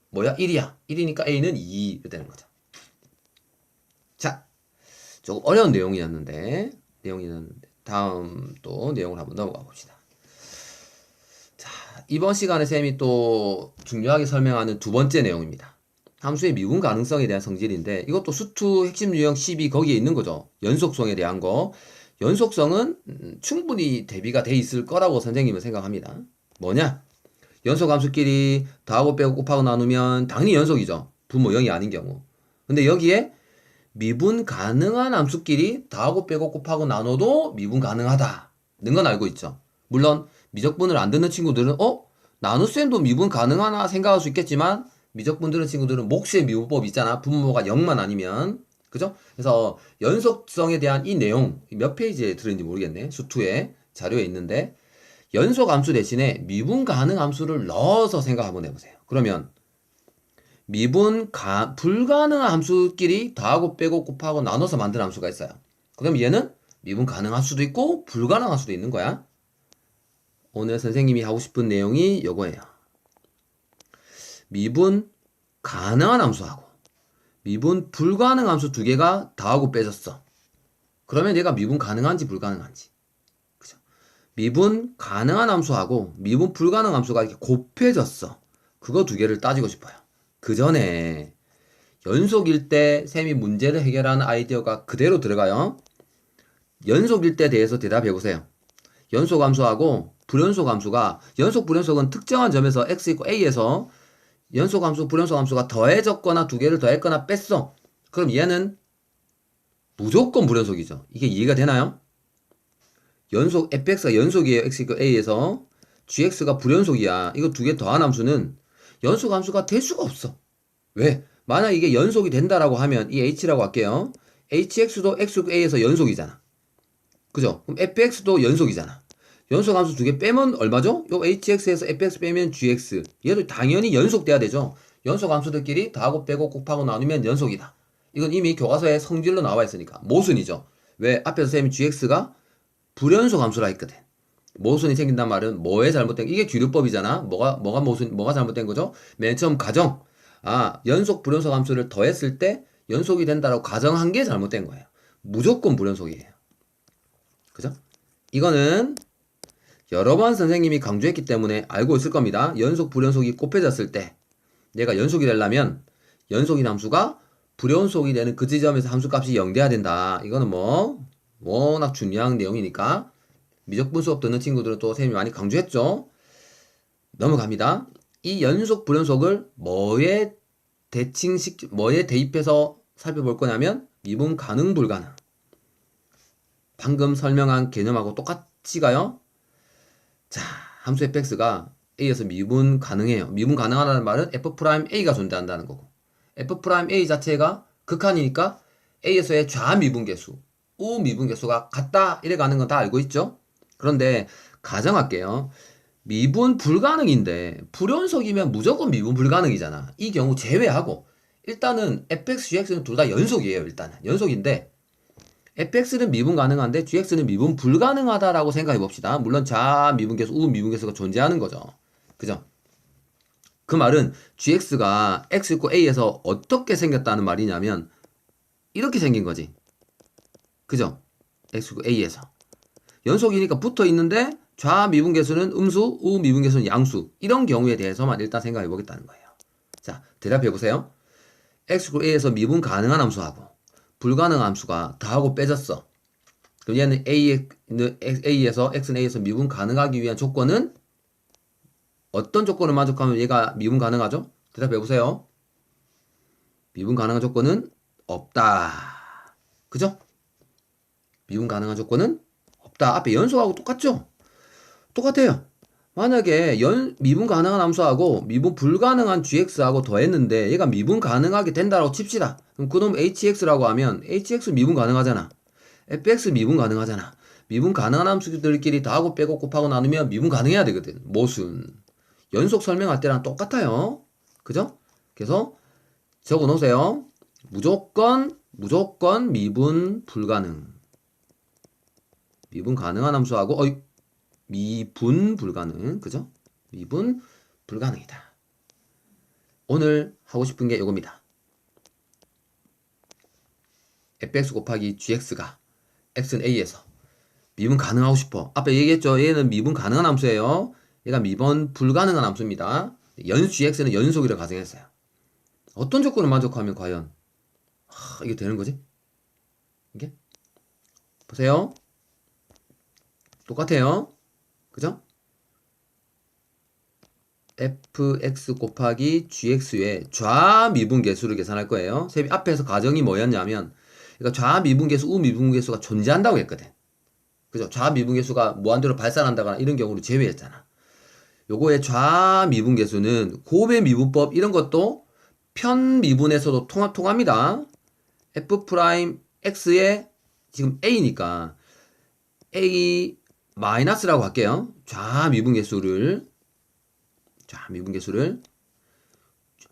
뭐야? 1이야. 1이니까 a는 2 이렇게 되는 거죠. 자, 조금 어려운 내용이었는데 다음 또 내용을 한번 넘어가 봅시다. 자, 이번 시간에 쌤이 또 중요하게 설명하는 두 번째 내용입니다. 함수의 미분 가능성에 대한 성질인데 이것도 수투 핵심 유형 12 거기에 있는 거죠. 연속성에 대한 거. 연속성은 충분히 대비가 돼 있을 거라고 선생님은 생각합니다. 뭐냐? 연속함수끼리 더하고 빼고 곱하고 나누면 당연히 연속이죠. 분모 0이 아닌 경우. 근데 여기에 미분 가능한 함수끼리 더하고 빼고 곱하고 나눠도 미분 가능하다는 건 알고 있죠. 물론 미적분을 안 듣는 친구들은 나눗셈도 미분 가능하나 생각할 수 있겠지만 미적분 들은 친구들은 몫의 미분법 있잖아. 분모가 0만 아니면. 그죠? 그래서 연속성에 대한 이 내용 몇 페이지에 들었는지 모르겠네. 수투에 자료에 있는데 연속 함수 대신에 미분 가능 함수를 넣어서 생각 한번 해보세요. 그러면 불가능한 함수끼리 더하고 빼고 곱하고 나눠서 만든 함수가 있어요. 그럼 얘는 미분 가능할 수도 있고 불가능할 수도 있는 거야. 오늘 선생님이 하고 싶은 내용이 요거예요. 미분 가능한 함수하고 미분 불가능 함수 두 개가 더하고 빼졌어. 그러면 얘가 미분 가능한지 불가능한지. 그죠? 미분 가능한 함수하고 미분 불가능 함수가 이렇게 곱해졌어. 그거 두 개를 따지고 싶어요. 그 전에 연속일 때 쌤이 문제를 해결하는 아이디어가 그대로 들어가요. 연속일 때 대해서 대답해 보세요. 연속 함수하고 불연속 함수가 연속 불연속은 특정한 점에서 x = a에서 연속 함수 불연속 함수가 더해졌거나 두 개를 더했거나 뺐어. 그럼 얘는 무조건 불연속이죠. 이게 이해가 되나요? 연속 fx가 연속이에요. x = a에서 gx가 불연속이야. 이거 두 개 더한 함수는 연속 함수가 될 수가 없어. 왜? 만약 이게 연속이 된다라고 하면 이 h라고 할게요. hx도 xa에서 연속이잖아. 그죠? 그럼 fx도 연속이잖아. 연속 함수 두 개 빼면 얼마죠? 요 hx에서 fx 빼면 gx. 얘도 당연히 연속돼야 되죠. 연속 함수들끼리 더하고 빼고 곱하고 나누면 연속이다. 이건 이미 교과서에 성질로 나와 있으니까. 모순이죠. 왜? 앞에서 쌤이 gx가 불연속 함수라 했거든. 모순이 생긴단 말은 뭐에 잘못된, 이게 규律법이잖아. 뭐가 잘못된 거죠? 맨 처음 가정. 연속 불연속 함수를 더했을 때 연속이 된다라고 가정한 게 잘못된 거예요. 무조건 불연속이에요. 그죠? 이거는 여러 번 선생님이 강조했기 때문에 알고 있을 겁니다. 연속 불연속이 곱해졌을 때 얘가 연속이 되려면 연속인 함수가 불연속이 되는 그 지점에서 함수값이 0 돼야 된다. 이거는 뭐 워낙 중요한 내용이니까 미적분 수업 듣는 친구들은 또 선생님이 많이 강조했죠. 넘어갑니다. 이 연속 불연속을 뭐에 대입해서 살펴볼 거냐면 미분 가능 불가능. 방금 설명한 개념하고 똑같이 가요. 자, 함수 fx가 a에서 미분 가능해요. 미분 가능하다는 말은 f'a가 존재한다는 거고, f'a 자체가 극한이니까 a에서의 좌미분계수, 우미분계수가 같다 이래 가는 건 다 알고 있죠. 그런데 가정할게요. 미분 불가능인데 불연속이면 무조건 미분 불가능이잖아. 이 경우 제외하고 일단은 fx, gx는 둘 다 연속이에요. 일단은 연속인데 fx는 미분 가능한데 gx는 미분 불가능하다라고 생각해 봅시다. 물론 좌미분계수, 우미분계수가 존재하는 거죠. 그죠? 그 말은 gx가 x 있고 a에서 어떻게 생겼다는 말이냐면 이렇게 생긴 거지. 그죠? x 있고 a에서 연속이니까 붙어 있는데 좌미분계수는 음수, 우미분계수는 양수. 이런 경우에 대해서만 일단 생각해 보겠다는 거예요. 자, 대답해 보세요. x 있고 a에서 미분 가능한 함수하고 불가능한 함수가 더하고 빼졌어. 그럼 얘는 A에서 X는 A에서 미분 가능하기 위한 조건은 어떤 조건을 만족하면 얘가 미분 가능하죠? 대답해 보세요. 미분 가능한 조건은 없다. 그죠? 미분 가능한 조건은 없다. 앞에 연속하고 똑같죠? 똑같아요. 만약에 미분 가능한 함수하고 미분 불가능한 gx하고 더했는데 얘가 미분 가능하게 된다고 칩시다. 그럼 그놈 hx라고 하면 hx 미분 가능하잖아. fx 미분 가능하잖아. 미분 가능한 함수들끼리 더하고 빼고 곱하고 나누면 미분 가능해야 되거든. 모순. 연속 설명할 때랑 똑같아요. 그죠? 그래서 적어 놓으세요. 무조건 미분 불가능. 미분 가능한 함수하고 미분 불가능. 그죠? 미분 불가능이다. 오늘 하고 싶은 게 이겁니다. fx 곱하기 gx가 x는 a에서 미분 가능하고 싶어. 앞에 얘기했죠. 얘는 미분 가능한 함수예요. 얘가 미분 불가능한 함수입니다. gx는 연속이라고 가정했어요. 어떤 조건을 만족하면 과연 이게 되는 거지? 이게? 보세요. 똑같아요. 그죠? fx 곱하기 gx의 좌미분계수를 계산할 거예요. 쌤이 앞에서 가정이 뭐였냐면, 그러니까 좌미분계수, 우미분계수가 존재한다고 했거든. 그죠? 좌미분계수가 무한대로 발산한다거나 이런 경우를 제외했잖아. 요거의 좌미분계수는 곱의 미분법 이런 것도 편미분에서도 통합니다. f'x의 지금 a니까 a 마이너스라고 할게요. 좌미분계수를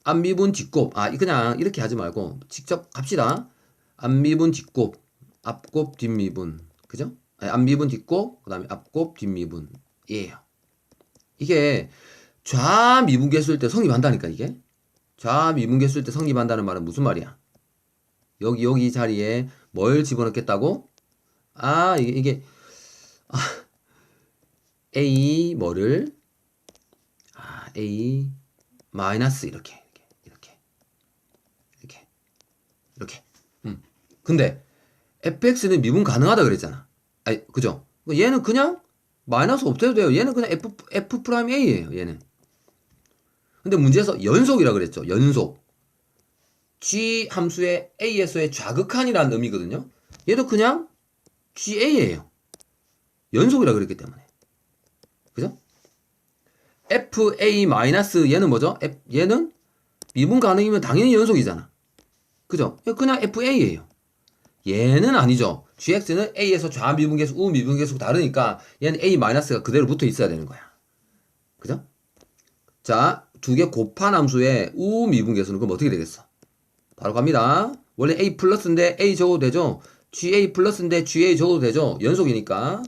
앞미분 뒷곱, 그냥 이렇게 하지 말고 직접 갑시다. 앞미분 뒷곱, 앞곱 뒷미분, 그죠? 앞미분 뒷곱, 그 다음에 앞곱 뒷미분이에요. 이게 좌미분계수일 때 성립한다니까. 이게 좌미분계수일 때 성립한다는 말은 무슨 말이야? 여기 자리에 뭘 집어넣겠다고? 이게 A 뭐를 A 마이너스 이렇게. 근데 fx는 미분 가능하다 그랬잖아. 그죠? 얘는 그냥 마이너스 없애도 돼요. 얘는 그냥 f'a예요. 얘는. 근데 문제에서 연속이라 그랬죠. 연속. g 함수의 a에서의 좌극한이라는 의미거든요. 얘도 그냥 ga예요. 연속이라 그랬기 때문에. 그죠? FA 마이너스 얘는 뭐죠? 얘는 미분 가능이면 당연히 연속이잖아. 그죠? 그냥 FA예요. 얘는 아니죠. GX는 A에서 좌미분계수, 우미분계수가 다르니까 얘는 A 마이너스가 그대로 붙어 있어야 되는 거야. 그죠? 자, 두 개 곱한 함수의 우미분계수는 그럼 어떻게 되겠어? 바로 갑니다. 원래 A 플러스인데 A 적어도 되죠? GA 플러스인데 GA 적어도 되죠? 연속이니까.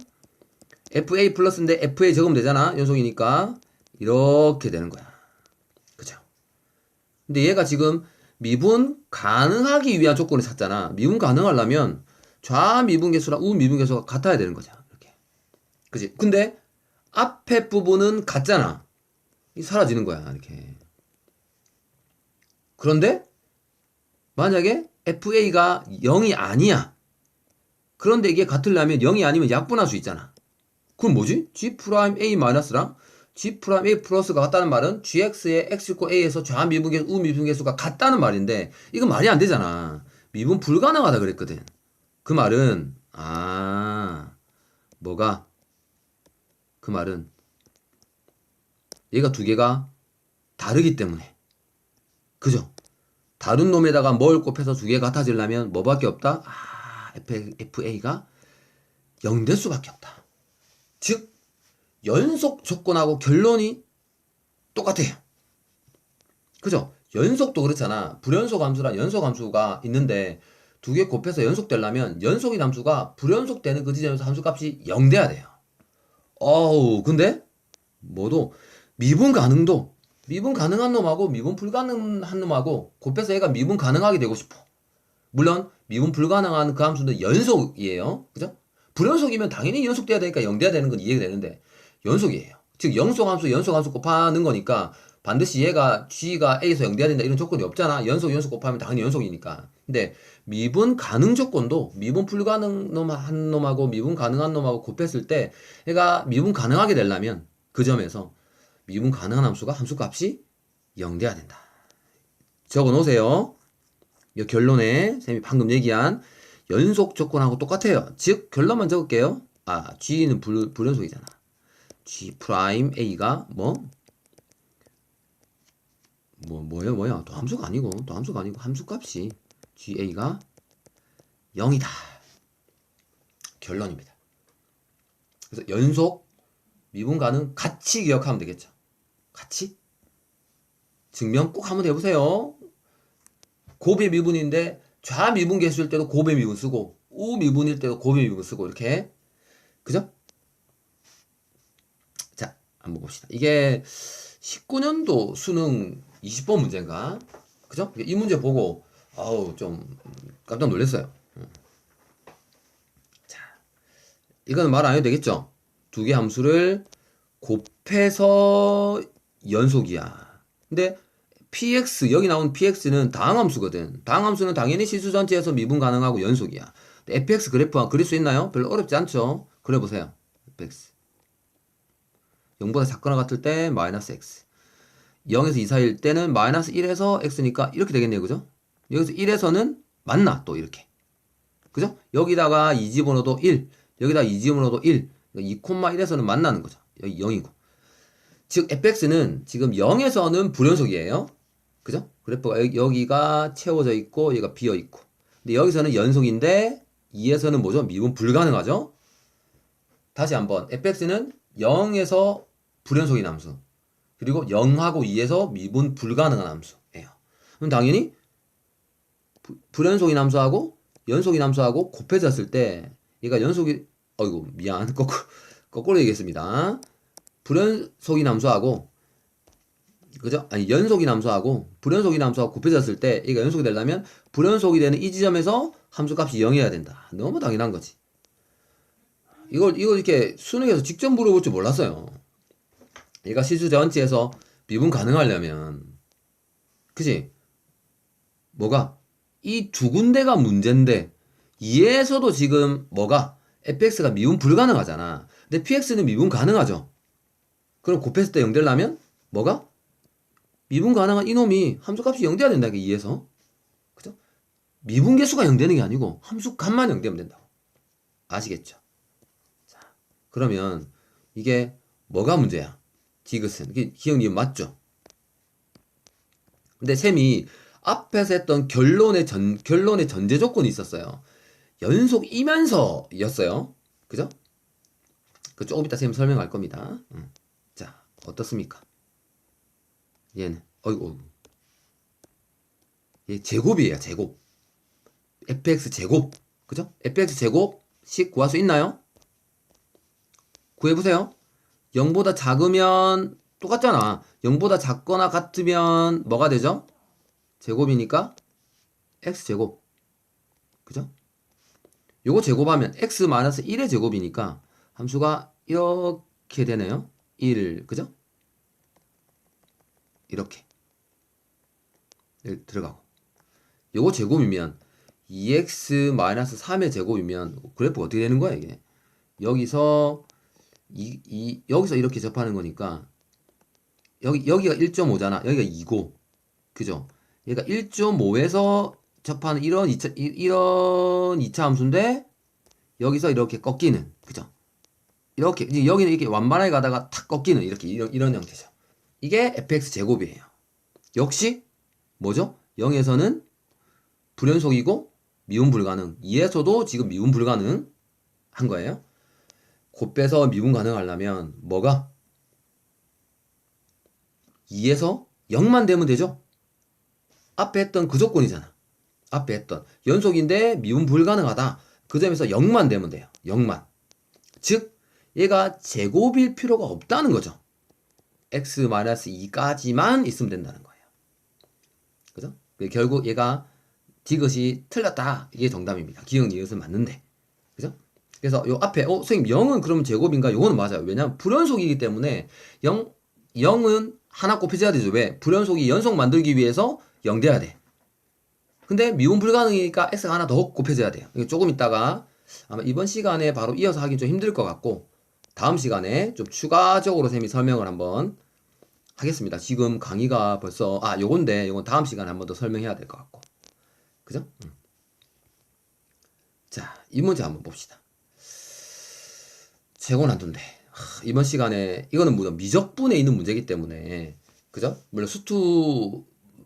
FA 플러스인데 FA 적으면 되잖아. 연속이니까. 이렇게 되는 거야. 그죠? 근데 얘가 지금 미분 가능하기 위한 조건을 찾잖아. 미분 가능하려면 좌미분계수랑 우미분계수가 같아야 되는 거죠. 이렇게. 그지? 근데 앞에 부분은 같잖아. 사라지는 거야. 이렇게. 그런데 만약에 FA가 0이 아니야. 그런데 이게 같으려면 0이 아니면 약분할 수 있잖아. 그럼 뭐지? G'A-랑 G'A 플러스가 같다는 말은 GX의 X 있고 A에서 좌미분계수, 우미분계수가 같다는 말인데 이건 말이 안 되잖아. 미분 불가능하다 그랬거든. 그 말은 뭐가? 그 말은 얘가 두 개가 다르기 때문에. 그죠? 다른 놈에다가 뭘 곱해서 두 개가 같아지려면 뭐밖에 없다? FA가 0 될 수밖에 없다. 즉 연속 조건하고 결론이 똑같아요. 그죠? 연속도 그렇잖아. 불연속 함수랑 연속 함수가 있는데 두 개 곱해서 연속되려면 연속인 함수가 불연속되는 그 지점에서 함수값이 0 돼야 돼요. 근데 뭐도 미분 가능한 놈하고 미분 불가능한 놈하고 곱해서 얘가 미분 가능하게 되고 싶어. 물론 미분 불가능한 그 함수는 연속이에요. 그죠? 불연속이면 당연히 연속돼야 되니까 0 돼야 되는 건 이해가 되는데 연속이에요. 즉 연속함수 곱하는 거니까 반드시 얘가 G가 A에서 0 돼야 된다 이런 조건이 없잖아. 연속 곱하면 당연히 연속이니까. 근데 미분 가능 조건도 미분 불가능 한 놈하고 미분 가능한 놈하고 곱했을 때 얘가 미분 가능하게 되려면 그 점에서 미분 가능한 함수가 함수값이 0 돼야 된다. 적어 놓으세요. 이 결론에 쌤이 방금 얘기한 연속 조건하고 똑같아요. 즉 결론만 적을게요. G는 불연속이잖아. G'A가 뭐야? 또 함수가 아니고 함수값이 GA가 0이다. 결론입니다. 그래서 연속, 미분 가능 같이 기억하면 되겠죠. 같이? 증명 꼭 한번 해보세요. 고배 미분인데 좌미분 계수일 때도 고배 미분 쓰고 우미분일 때도 고배 미분 쓰고 이렇게. 그죠? 자, 한번 봅시다. 이게 19년도 수능 20번 문제인가? 그죠? 이 문제 보고 좀 깜짝 놀랐어요. 자, 이거는 말 안 해도 되겠죠? 두 개 함수를 곱해서 연속이야. 근데 px 여기 나온 px는 다항함수거든. 다항함수는 당연히 실수 전체에서 미분 가능하고 연속이야. fx 그래프 그릴 수 있나요? 별로 어렵지 않죠? 그려보세요. fx 0보다 작거나 같을 때 마이너스 x 0에서 2 사이일 때는 마이너스 1에서 x니까 이렇게 되겠네요. 그죠? 여기서 1에서는 맞나? 또 이렇게. 그죠? 여기다가 2 집어넣어도 1 여기다가 2 집어넣어도 1 2,1에서는 만나는 거죠. 여기 0이고. 즉 fx는 지금 0에서는 불연속이에요. 그죠? 그래프가 여기가 채워져 있고 얘가 비어 있고. 근데 여기서는 연속인데 2에서는 뭐죠? 미분 불가능하죠? 다시 한번 fx는 0에서 불연속인 함수 그리고 0하고 2에서 미분 불가능한 함수예요. 그럼 당연히 불연속인 함수하고 연속인 함수하고 곱해졌을 때 얘가 연속이 미안 거꾸로 얘기했습니다. 불연속인 함수하고 그죠? 연속인 함수하고 불연속인 함수하고 곱해졌을 때 얘가 연속이 되려면 불연속이 되는 이 지점에서 함수값이 0이어야 된다. 너무 당연한 거지. 이걸 이렇게 수능에서 직접 물어볼 줄 몰랐어요. 얘가 실수 전체에서 미분 가능하려면 그치? 뭐가? 이 두 군데가 문제인데 얘에서도 지금 fx가 미분 불가능하잖아. 근데 px는 미분 가능하죠. 그럼 곱했을 때 0 되려면 미분 가능한 이놈이 함수값이 0 돼야 된다. 이게 2에서. 그죠? 미분계수가 0 되는 게 아니고 함수값만 0 되면 된다고. 아시겠죠? 자, 그러면 이게 뭐가 문제야? 디귿은. 기억 니은 맞죠? 근데 쌤이 앞에서 했던 결론의 전제 조건이 있었어요. 연속이면서 였어요. 그죠? 그 조금 이따 쌤 설명할 겁니다. 자, 어떻습니까? 얘는, 어이구. 얘 제곱이에요, 제곱. fx 제곱. 그죠? fx 제곱씩 구할 수 있나요? 구해보세요. 0보다 작으면 똑같잖아. 0보다 작거나 같으면 뭐가 되죠? 제곱이니까 x제곱. 그죠? 요거 제곱하면 x-1의 제곱이니까 함수가 이렇게 되네요. 1, 그죠? 이렇게 들어가고 요거 제곱이면 2x-3의 제곱이면 그래프가 어떻게 되는 거야 이게? 여기서 여기서 이렇게 접하는 거니까 여기가 1.5잖아. 여기가 2고 그죠? 얘가 1.5에서 접하는 이런 2차 함수인데 여기서 이렇게 꺾이는 그죠? 이렇게 여기는 이렇게 완만하게 가다가 탁 꺾이는 이렇게 이런 형태죠. 이게 fx 제곱이에요. 역시 뭐죠? 0에서는 불연속이고 미분 불가능. 2에서도 지금 미분 불가능 한 거예요. 곱빼서 미분 가능하려면 뭐가? 2에서 0만 되면 되죠? 앞에 했던 그 조건이잖아. 앞에 했던 연속인데 미분 불가능하다. 그 점에서 0만 되면 돼요. 0만. 즉 얘가 제곱일 필요가 없다는 거죠. x-2까지만 있으면 된다는 거예요. 그죠? 결국 얘가 디귿이 틀렸다. 이게 정답입니다. 기억 니귿은 맞는데. 그죠? 그래서 요 앞에 선생님 0은 그럼 제곱인가? 요거는 맞아요. 왜냐면 불연속이기 때문에 0은 하나 곱해져야 되죠. 왜? 불연속이 연속 만들기 위해서 0 돼야 돼. 근데 미분 불가능이니까 x가 하나 더 곱해져야 돼요. 조금 있다가 아마 이번 시간에 바로 이어서 하긴 좀 힘들 것 같고 다음 시간에 좀 추가적으로 쌤이 설명을 한번 하겠습니다. 지금 강의가 벌써 요건데 요건 다음 시간에 한번 더 설명해야 될 것 같고 그죠? 자, 이 문제 한번 봅시다. 최고난도인데 이번 시간에 이거는 물론 미적분에 있는 문제이기 때문에 그죠? 물론 수투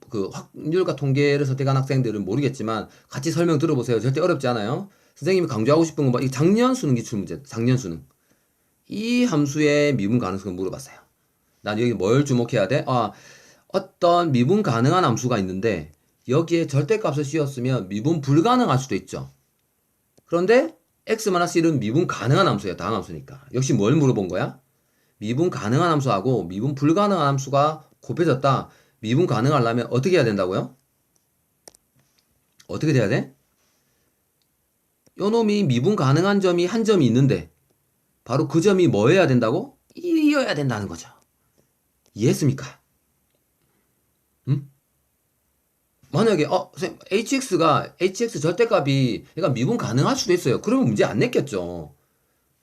그 확률과 통계를 선택한 학생들은 모르겠지만 같이 설명 들어보세요. 절대 어렵지 않아요. 선생님이 강조하고 싶은 건 작년 수능 기출 문제, 작년 수능. 이 함수의 미분 가능성을 물어봤어요. 난 여기 뭘 주목해야 돼? 어떤 미분 가능한 함수가 있는데 여기에 절대값을 씌웠으면 미분 불가능할 수도 있죠. 그런데 x-1은 미분 가능한 함수예요. 다항 함수니까. 역시 뭘 물어본 거야? 미분 가능한 함수하고 미분 불가능한 함수가 곱해졌다. 미분 가능하려면 어떻게 해야 된다고요? 어떻게 돼야 돼? 요놈이 미분 가능한 점이 한 점이 있는데 바로 그 점이 뭐 해야 된다고? 1이어야 된다는 거죠. 이해했습니까? 응? 만약에 선생님 hx 절대값이 그러니까 미분 가능할 수도 있어요. 그러면 문제 안 냈겠죠.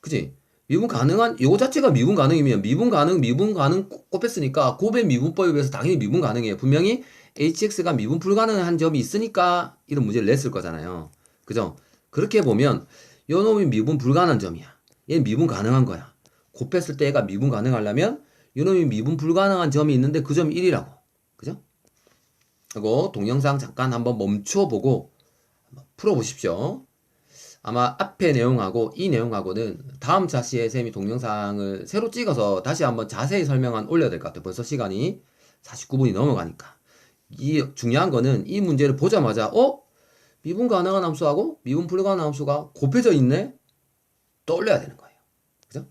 그지? 미분 가능한 요거 자체가 미분 가능이면 미분 가능 곱했으니까 곱의 미분법에 비해서 당연히 미분 가능해요. 분명히 hx가 미분 불가능한 점이 있으니까 이런 문제를 냈을 거잖아요. 그죠? 그렇게 보면 요 놈이 미분 불가능한 점이야. 얘는 미분 가능한 거야. 곱했을 때 얘가 미분 가능하려면 요 놈이 미분 불가능한 점이 있는데 그 점이 1이라고. 그죠? 그리고 동영상 잠깐 한번 멈춰보고 풀어보십시오. 아마 앞에 내용하고 이 내용하고는 다음 차시에 쌤이 동영상을 새로 찍어서 다시 한번 자세히 설명한 올려야 될 것 같아요. 벌써 시간이 49분이 넘어가니까. 이 중요한 거는 이 문제를 보자마자 미분 가능한 함수하고 미분 불가능한 함수가 곱해져 있네? 떠올려야 되는 거예요. 그죠?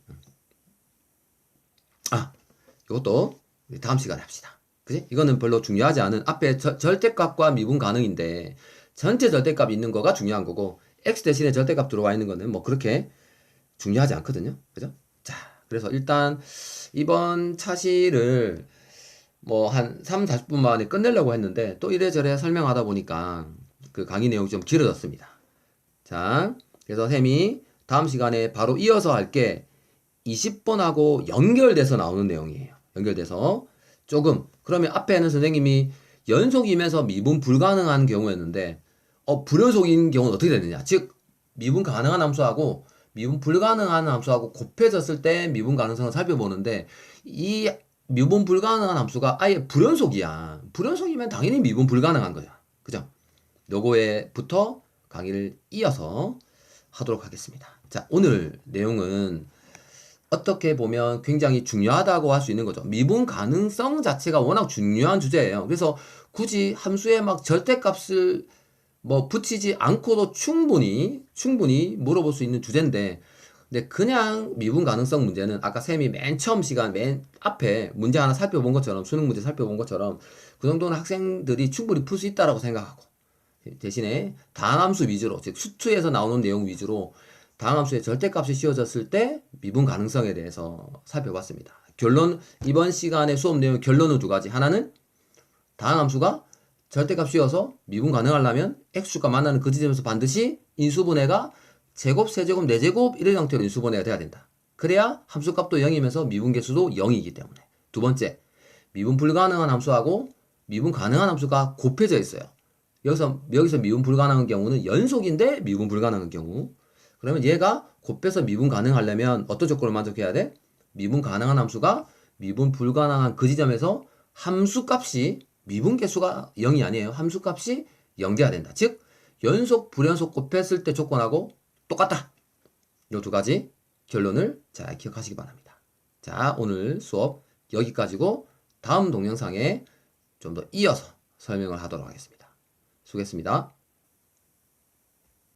이것도 다음 시간에 합시다. 그지? 이거는 별로 중요하지 않은 앞에 절대값과 미분 가능인데 전체 절대값 있는 거가 중요한 거고 x 대신에 절대값 들어와 있는 거는 뭐 그렇게 중요하지 않거든요. 그죠? 자, 그래서 일단 이번 차시를 뭐 한 3, 40분 만에 끝내려고 했는데 또 이래저래 설명하다 보니까 그 강의 내용이 좀 길어졌습니다. 자, 그래서 쌤이 다음 시간에 바로 이어서 할 게 20번하고 연결돼서 나오는 내용이에요. 연결돼서 조금 그러면 앞에는 선생님이 연속이면서 미분 불가능한 경우였는데 불연속인 경우는 어떻게 되느냐? 즉 미분 가능한 함수하고 미분 불가능한 함수하고 곱해졌을 때 미분 가능성을 살펴보는데 이 미분 불가능한 함수가 아예 불연속이야. 불연속이면 당연히 미분 불가능한 거야. 그죠? 요거에부터 강의를 이어서 하도록 하겠습니다. 자, 오늘 내용은 어떻게 보면 굉장히 중요하다고 할 수 있는 거죠. 미분 가능성 자체가 워낙 중요한 주제예요. 그래서 굳이 함수에 막 절대값을 뭐 붙이지 않고도 충분히 물어볼 수 있는 주제인데, 근데 그냥 미분 가능성 문제는 아까 쌤이 맨 처음 시간 맨 앞에 문제 하나 살펴본 것처럼, 수능 문제 살펴본 것처럼 그 정도는 학생들이 충분히 풀 수 있다라고 생각하고, 대신에 다항함수 위주로, 즉 수투에서 나오는 내용 위주로 다항함수의 절대값이 씌워졌을 때 미분 가능성에 대해서 살펴봤습니다. 결론, 이번 시간의 수업 내용 결론은 두 가지. 하나는 다항함수가 절대값 씌워서 미분 가능하려면 x수가 만나는 그 지점에서 반드시 인수분해가 제곱, 세제곱, 네제곱 이런 형태로 인수분해가 돼야 된다. 그래야 함수값도 0이면서 미분계수도 0이기 때문에. 두 번째, 미분 불가능한 함수하고 미분 가능한 함수가 곱해져 있어요. 여기서 미분 불가능한 경우는 연속인데 미분 불가능한 경우. 그러면 얘가 곱해서 미분 가능하려면 어떤 조건을 만족해야 돼? 미분 가능한 함수가 미분 불가능한 그 지점에서 함수값이 미분계수가 0이 아니에요. 함수값이 0 돼야 된다. 즉 연속, 불연속 곱했을 때 조건하고 똑같다. 요 두 가지 결론을 잘 기억하시기 바랍니다. 자, 오늘 수업 여기까지고 다음 동영상에 좀 더 이어서 설명을 하도록 하겠습니다. 수고했습니다.